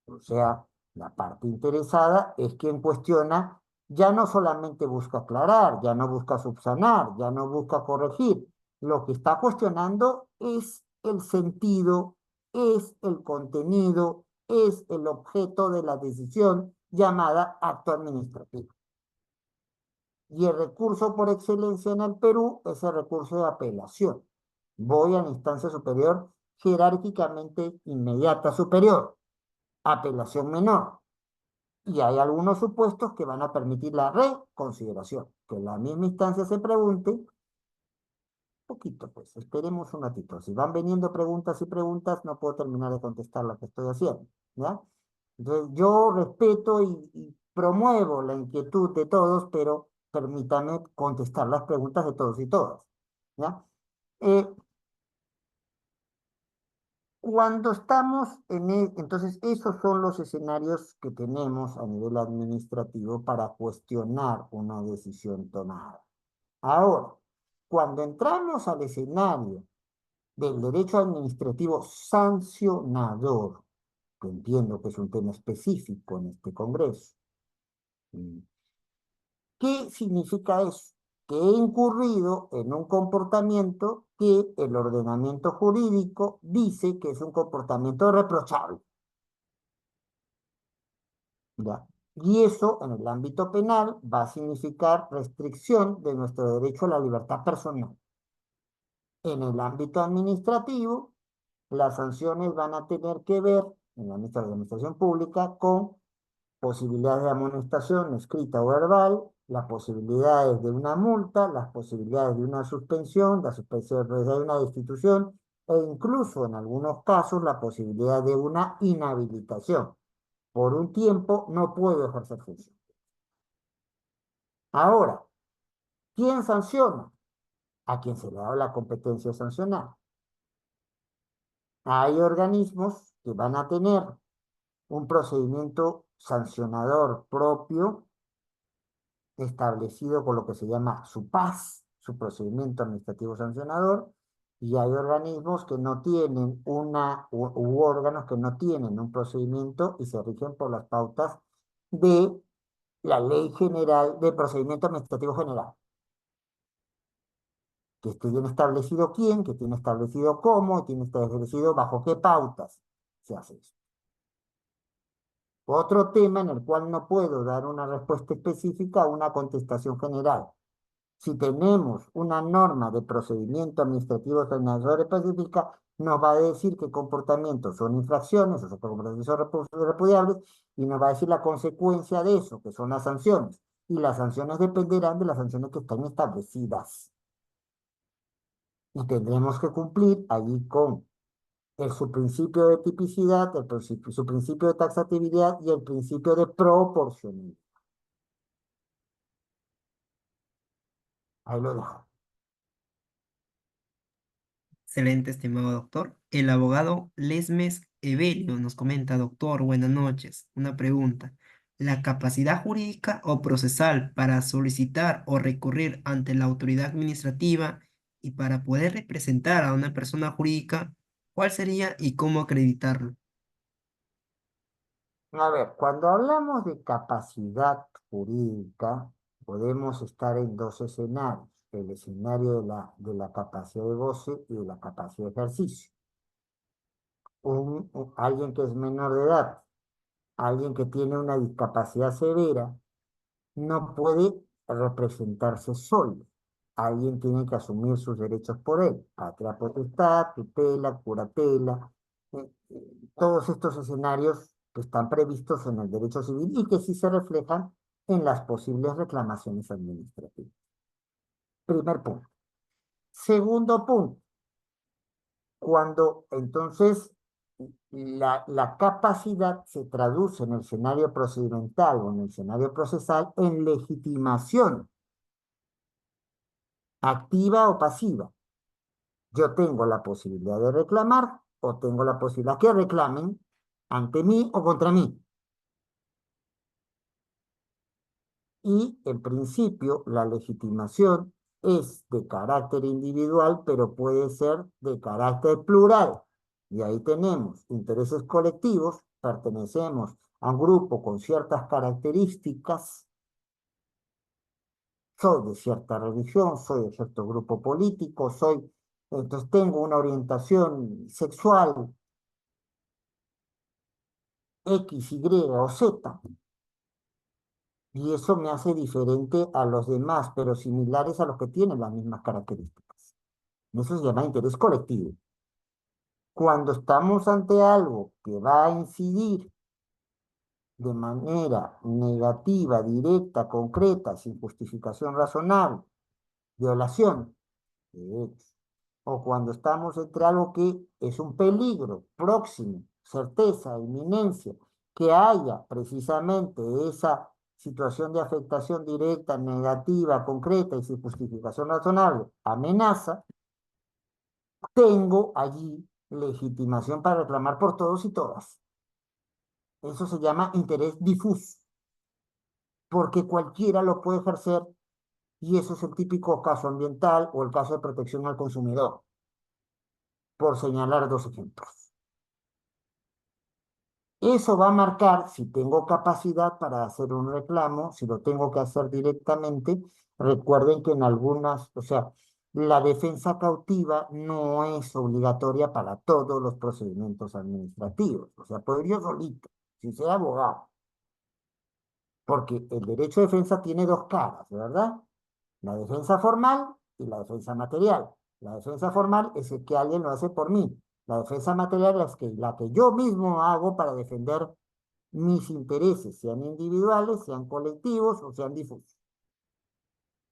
O sea, la parte interesada es quien cuestiona, ya no solamente busca aclarar, ya no busca subsanar, ya no busca corregir. Lo que está cuestionando es el sentido, es el contenido, es el objeto de la decisión llamada acto administrativo. Y el recurso por excelencia en el Perú es el recurso de apelación. Voy a la instancia superior, jerárquicamente inmediata superior, apelación menor. Y hay algunos supuestos que van a permitir la reconsideración. Que la misma instancia se pregunte, poquito pues, esperemos un ratito. Si van viniendo preguntas y preguntas, no puedo terminar de contestar lo que estoy haciendo, ¿ya? Entonces, yo respeto y promuevo la inquietud de todos, pero permítame contestar las preguntas de todos y todas, ¿ya? Cuando estamos entonces, esos son los escenarios que tenemos a nivel administrativo para cuestionar una decisión tomada. Ahora, cuando entramos al escenario del derecho administrativo sancionador, que entiendo que es un tema específico en este Congreso. ¿Qué significa eso? Que he incurrido en un comportamiento que el ordenamiento jurídico dice que es un comportamiento reprochable. ¿Ya? Y eso en el ámbito penal va a significar restricción de nuestro derecho a la libertad personal. En el ámbito administrativo, las sanciones van a tener que ver, en la administración pública, con posibilidades de amonestación escrita o verbal, las posibilidades de una multa, las posibilidades de una suspensión, la suspensión de una destitución e incluso en algunos casos la posibilidad de una inhabilitación. Por un tiempo no puedo ejercer función. Ahora, ¿quién sanciona? A quien se le da la competencia de sancionar. Hay organismos que van a tener un procedimiento sancionador propio establecido con lo que se llama su PAS, su procedimiento administrativo sancionador, y hay organismos que no tienen u órganos que no tienen un procedimiento y se rigen por las pautas de la Ley General de Procedimiento Administrativo General, que esté bien establecido quién, que tiene establecido cómo, tiene establecido bajo qué pautas se hace eso. Otro tema en el cual no puedo dar una respuesta específica a una contestación general. Si tenemos una norma de procedimiento administrativo sancionador específica, nos va a decir qué comportamientos son infracciones, o sea, qué comportamientos son repudiables, y nos va a decir la consecuencia de eso, que son las sanciones. Y las sanciones dependerán de las sanciones que están establecidas. Y tendremos que cumplir allí con su principio de tipicidad, su principio de taxatividad y el principio de proporcionalidad. Ahí lo dejo. Excelente, estimado doctor. El abogado Lesmes Evelio nos comenta, doctor, buenas noches. Una pregunta. ¿La capacidad jurídica o procesal para solicitar o recurrir ante la autoridad administrativa y para poder representar a una persona jurídica, cuál sería y cómo acreditarlo? A ver, cuando hablamos de capacidad jurídica, podemos estar en dos escenarios. El escenario de la capacidad de goce y de la capacidad de ejercicio. Alguien que es menor de edad, alguien que tiene una discapacidad severa, no puede representarse solo. Alguien tiene que asumir sus derechos por él. Patria potestad, tutela, curatela, todos estos escenarios que están previstos en el derecho civil y que sí se reflejan en las posibles reclamaciones administrativas. Primer punto. Segundo punto, cuando entonces la capacidad se traduce en el escenario procedimental o en el escenario procesal en legitimación, activa o pasiva. Yo tengo la posibilidad de reclamar o tengo la posibilidad que reclamen ante mí o contra mí. Y en principio la legitimación es de carácter individual, pero puede ser de carácter plural. Y ahí tenemos intereses colectivos, pertenecemos a un grupo con ciertas características, soy de cierta religión, soy de cierto grupo político, entonces tengo una orientación sexual X, Y o Z, y eso me hace diferente a los demás, pero similares a los que tienen las mismas características. Eso se llama interés colectivo. Cuando estamos ante algo que va a incidir de manera negativa, directa, concreta, sin justificación razonable, violación de derechos, o cuando estamos entre algo que es un peligro próximo, certeza, inminencia, que haya precisamente esa situación de afectación directa, negativa, concreta y sin justificación razonable, amenaza, tengo allí legitimación para reclamar por todos y todas. Eso se llama interés difuso, porque cualquiera lo puede ejercer y eso es el típico caso ambiental o el caso de protección al consumidor. por señalar dos ejemplos. Eso va a marcar si tengo capacidad para hacer un reclamo, si lo tengo que hacer directamente. Recuerden que en algunas, o sea, la defensa cautiva no es obligatoria para todos los procedimientos administrativos. O sea, puedo ir yo solito, sin ser abogado, porque el derecho de defensa tiene dos caras, ¿verdad? La defensa formal y la defensa material. La defensa formal es el que alguien lo hace por mí. La defensa material es la que yo mismo hago para defender mis intereses, sean individuales, sean colectivos o sean difusos.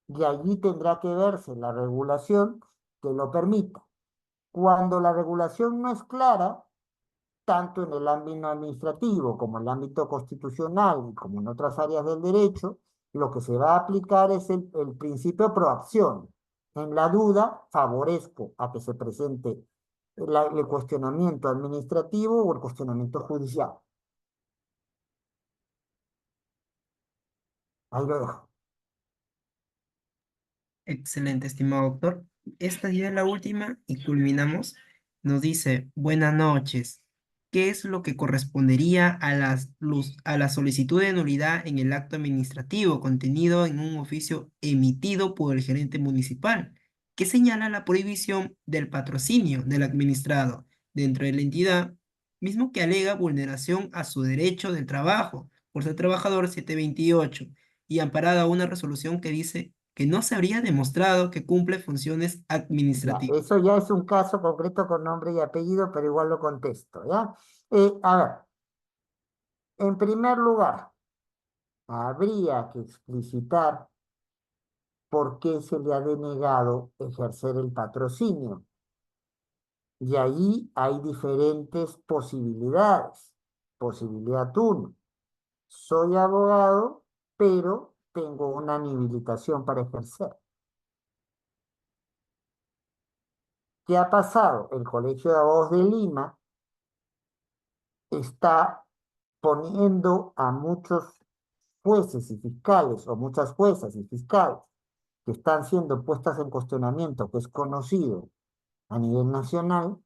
Y allí tendrá que verse la regulación que lo permita. Cuando la regulación no es clara, tanto en el ámbito administrativo como en el ámbito constitucional y como en otras áreas del derecho, lo que se va a aplicar es el principio de proacción. En la duda, favorezco a que se presente el cuestionamiento administrativo o el cuestionamiento judicial. Ahí lo dejo. Excelente, estimado doctor. Esta ya es la última y culminamos. Nos dice, buenas noches. ¿Qué es lo que correspondería a a la solicitud de nulidad en el acto administrativo contenido en un oficio emitido por el gerente municipal, que señala la prohibición del patrocinio del administrado dentro de la entidad, mismo que alega vulneración a su derecho del trabajo por ser trabajador 728 y amparada una resolución que dice que no se habría demostrado que cumple funciones Ya, administrativas? eso ya es un caso concreto con nombre y apellido, pero igual lo contesto, ¿ya? A ver, en primer lugar, habría que explicitar por qué se le ha denegado ejercer el patrocinio. Y ahí hay diferentes posibilidades. Posibilidad uno, soy abogado, pero tengo una inhabilitación para ejercer. ¿Qué ha pasado? El Colegio de Abogados de Lima está poniendo a muchos jueces y fiscales, o muchas juezas y fiscales, que están siendo puestas en cuestionamiento, que es conocido a nivel nacional,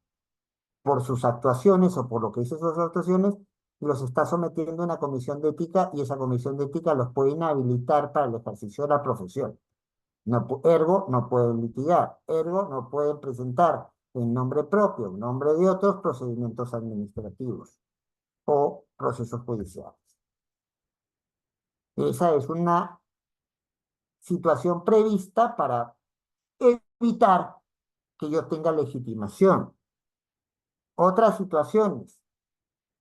por sus actuaciones o por lo que hizo sus actuaciones, los está sometiendo a una comisión de ética y esa comisión de ética los puede inhabilitar para el ejercicio de la profesión. No, ergo, no pueden litigar, ergo, no pueden presentar en nombre propio, en nombre de otros procedimientos administrativos o procesos judiciales. Esa es una situación prevista para evitar que yo tenga legitimación. Otras situaciones,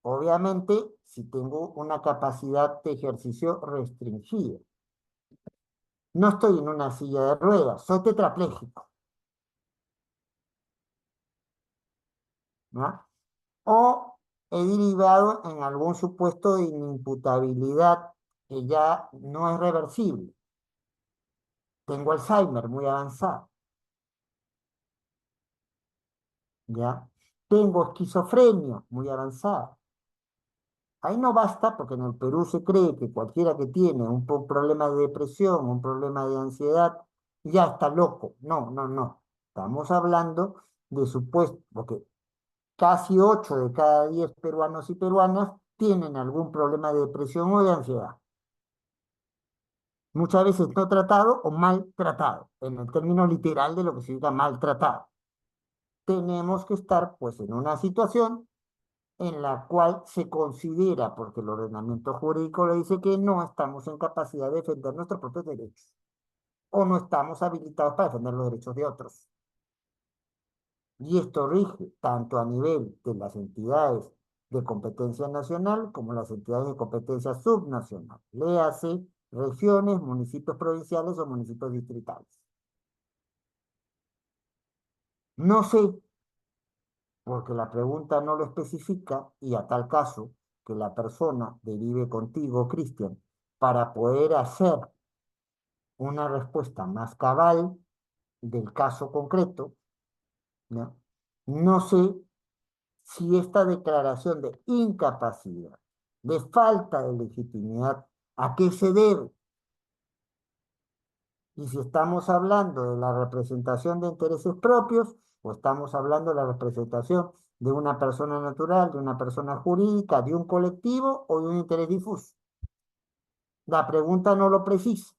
obviamente, si tengo una capacidad de ejercicio restringida. No estoy en una silla de ruedas, soy tetrapléjico, ¿no? O he derivado en algún supuesto de inimputabilidad que ya no es reversible. Tengo Alzheimer muy avanzado, ¿ya? Tengo esquizofrenia muy avanzada. Ahí no basta porque en el Perú se cree que cualquiera que tiene un problema de depresión, un problema de ansiedad, ya está loco. No, no, no. Estamos hablando de supuesto, porque casi 8 de cada 10 peruanos y peruanas tienen algún problema de depresión o de ansiedad. Muchas veces no tratado o mal tratado, en el término literal de lo que significa maltratado. Tenemos que estar pues en una situación en la cual se considera, porque el ordenamiento jurídico le dice que no estamos en capacidad de defender nuestros propios derechos o no estamos habilitados para defender los derechos de otros. Y esto rige tanto a nivel de las entidades de competencia nacional como las entidades de competencia subnacional. Léase regiones, municipios provinciales o municipios distritales. No sé, porque la pregunta no lo especifica y a tal caso que la persona derive contigo, Cristian, para poder hacer una respuesta más cabal del caso concreto, ¿no? No sé si esta declaración de incapacidad, de falta de legitimidad, ¿a qué se debe? Y si estamos hablando de la representación de intereses propios, o estamos hablando de la representación de una persona natural, de una persona jurídica, de un colectivo o de un interés difuso? La pregunta no lo precisa.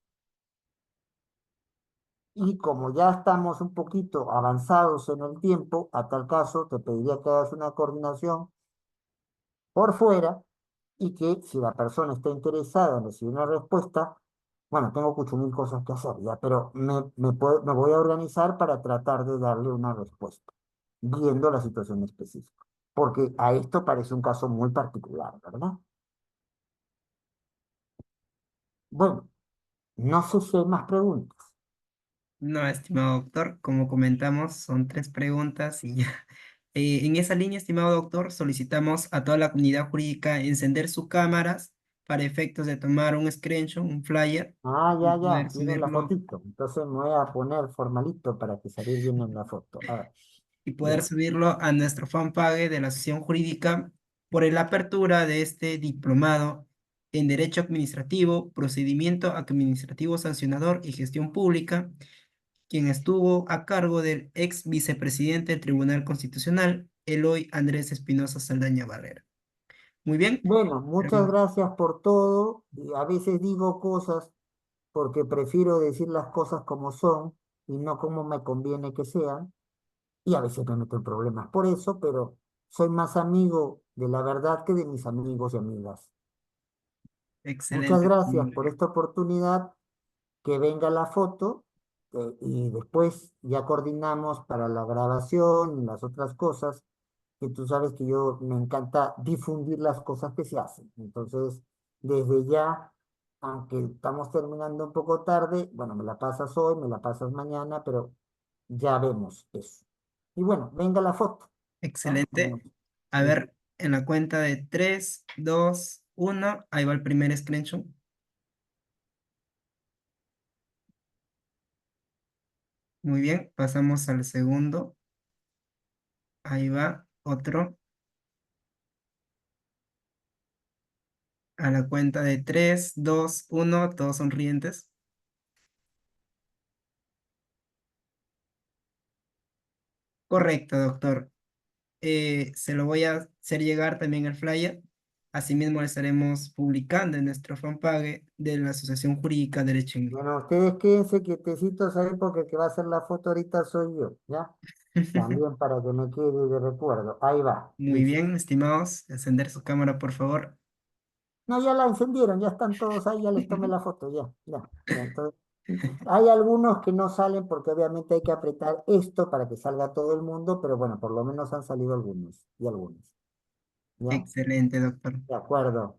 Y como ya estamos un poquito avanzados en el tiempo, a tal caso te pediría que hagas una coordinación por fuera y que si la persona está interesada en recibir una respuesta, bueno, tengo 8.000 cosas que hacer ya, pero me voy a organizar para tratar de darle una respuesta, viendo la situación específica. Porque a esto parece un caso muy particular, ¿verdad? Bueno, no sé si hay más preguntas. No, estimado doctor, como comentamos, son 3 preguntas y ya. En esa línea, estimado doctor, solicitamos a toda la comunidad jurídica encender sus cámaras para efectos de tomar un screenshot, un flyer Ah, y ya, poder tiene la subirlo fotito. Entonces me voy a poner formalito para que salir bien en la foto. A ver, y poder ya. subirlo a nuestro fanpage de la Asociación Jurídica por la apertura de este diplomado en Derecho Administrativo, Procedimiento Administrativo Sancionador y Gestión Pública, quien estuvo a cargo del ex vicepresidente del Tribunal Constitucional, Eloy Andrés Espinosa Saldaña Barrera. Muy bien. Bueno, muchas gracias por todo. Y a veces digo cosas porque prefiero decir las cosas como son y no como me conviene que sean. Y a veces me meto en problemas por eso, pero soy más amigo de la verdad que de mis amigos y amigas. Muchas Excelente. gracias por esta oportunidad. Que venga la foto y después ya coordinamos para la grabación y las otras cosas, que tú sabes que yo me encanta difundir las cosas que se hacen. Entonces, desde ya, aunque estamos terminando un poco tarde, bueno, me la pasas hoy, me la pasas mañana, pero ya vemos eso. Y bueno, venga la foto, ¿ya? Excelente. A ver, en la cuenta de 3, 2, 1, ahí va el primer screenshot. Muy bien, pasamos al segundo. Ahí va otro. A la cuenta de 3, 2, 1, todos sonrientes. Correcto, doctor. Se lo voy a hacer llegar también el flyer. Asimismo, lo estaremos publicando en nuestro fanpage de la Asociación Jurídica Derecho en Línea. Bueno, ustedes quédense quietecitos ahí porque el que va a hacer la foto ahorita soy yo, ¿ya? También para que me quede de recuerdo. Ahí va, Muy listo. bien, estimados. Encender su cámara, por favor. No, ya la encendieron, ya están todos ahí, ya les tomé la foto, ya. Entonces, hay algunos que no salen porque obviamente hay que apretar esto para que salga todo el mundo, pero bueno, por lo menos han salido algunos y algunos. ¿Ya? Excelente, doctor. De acuerdo.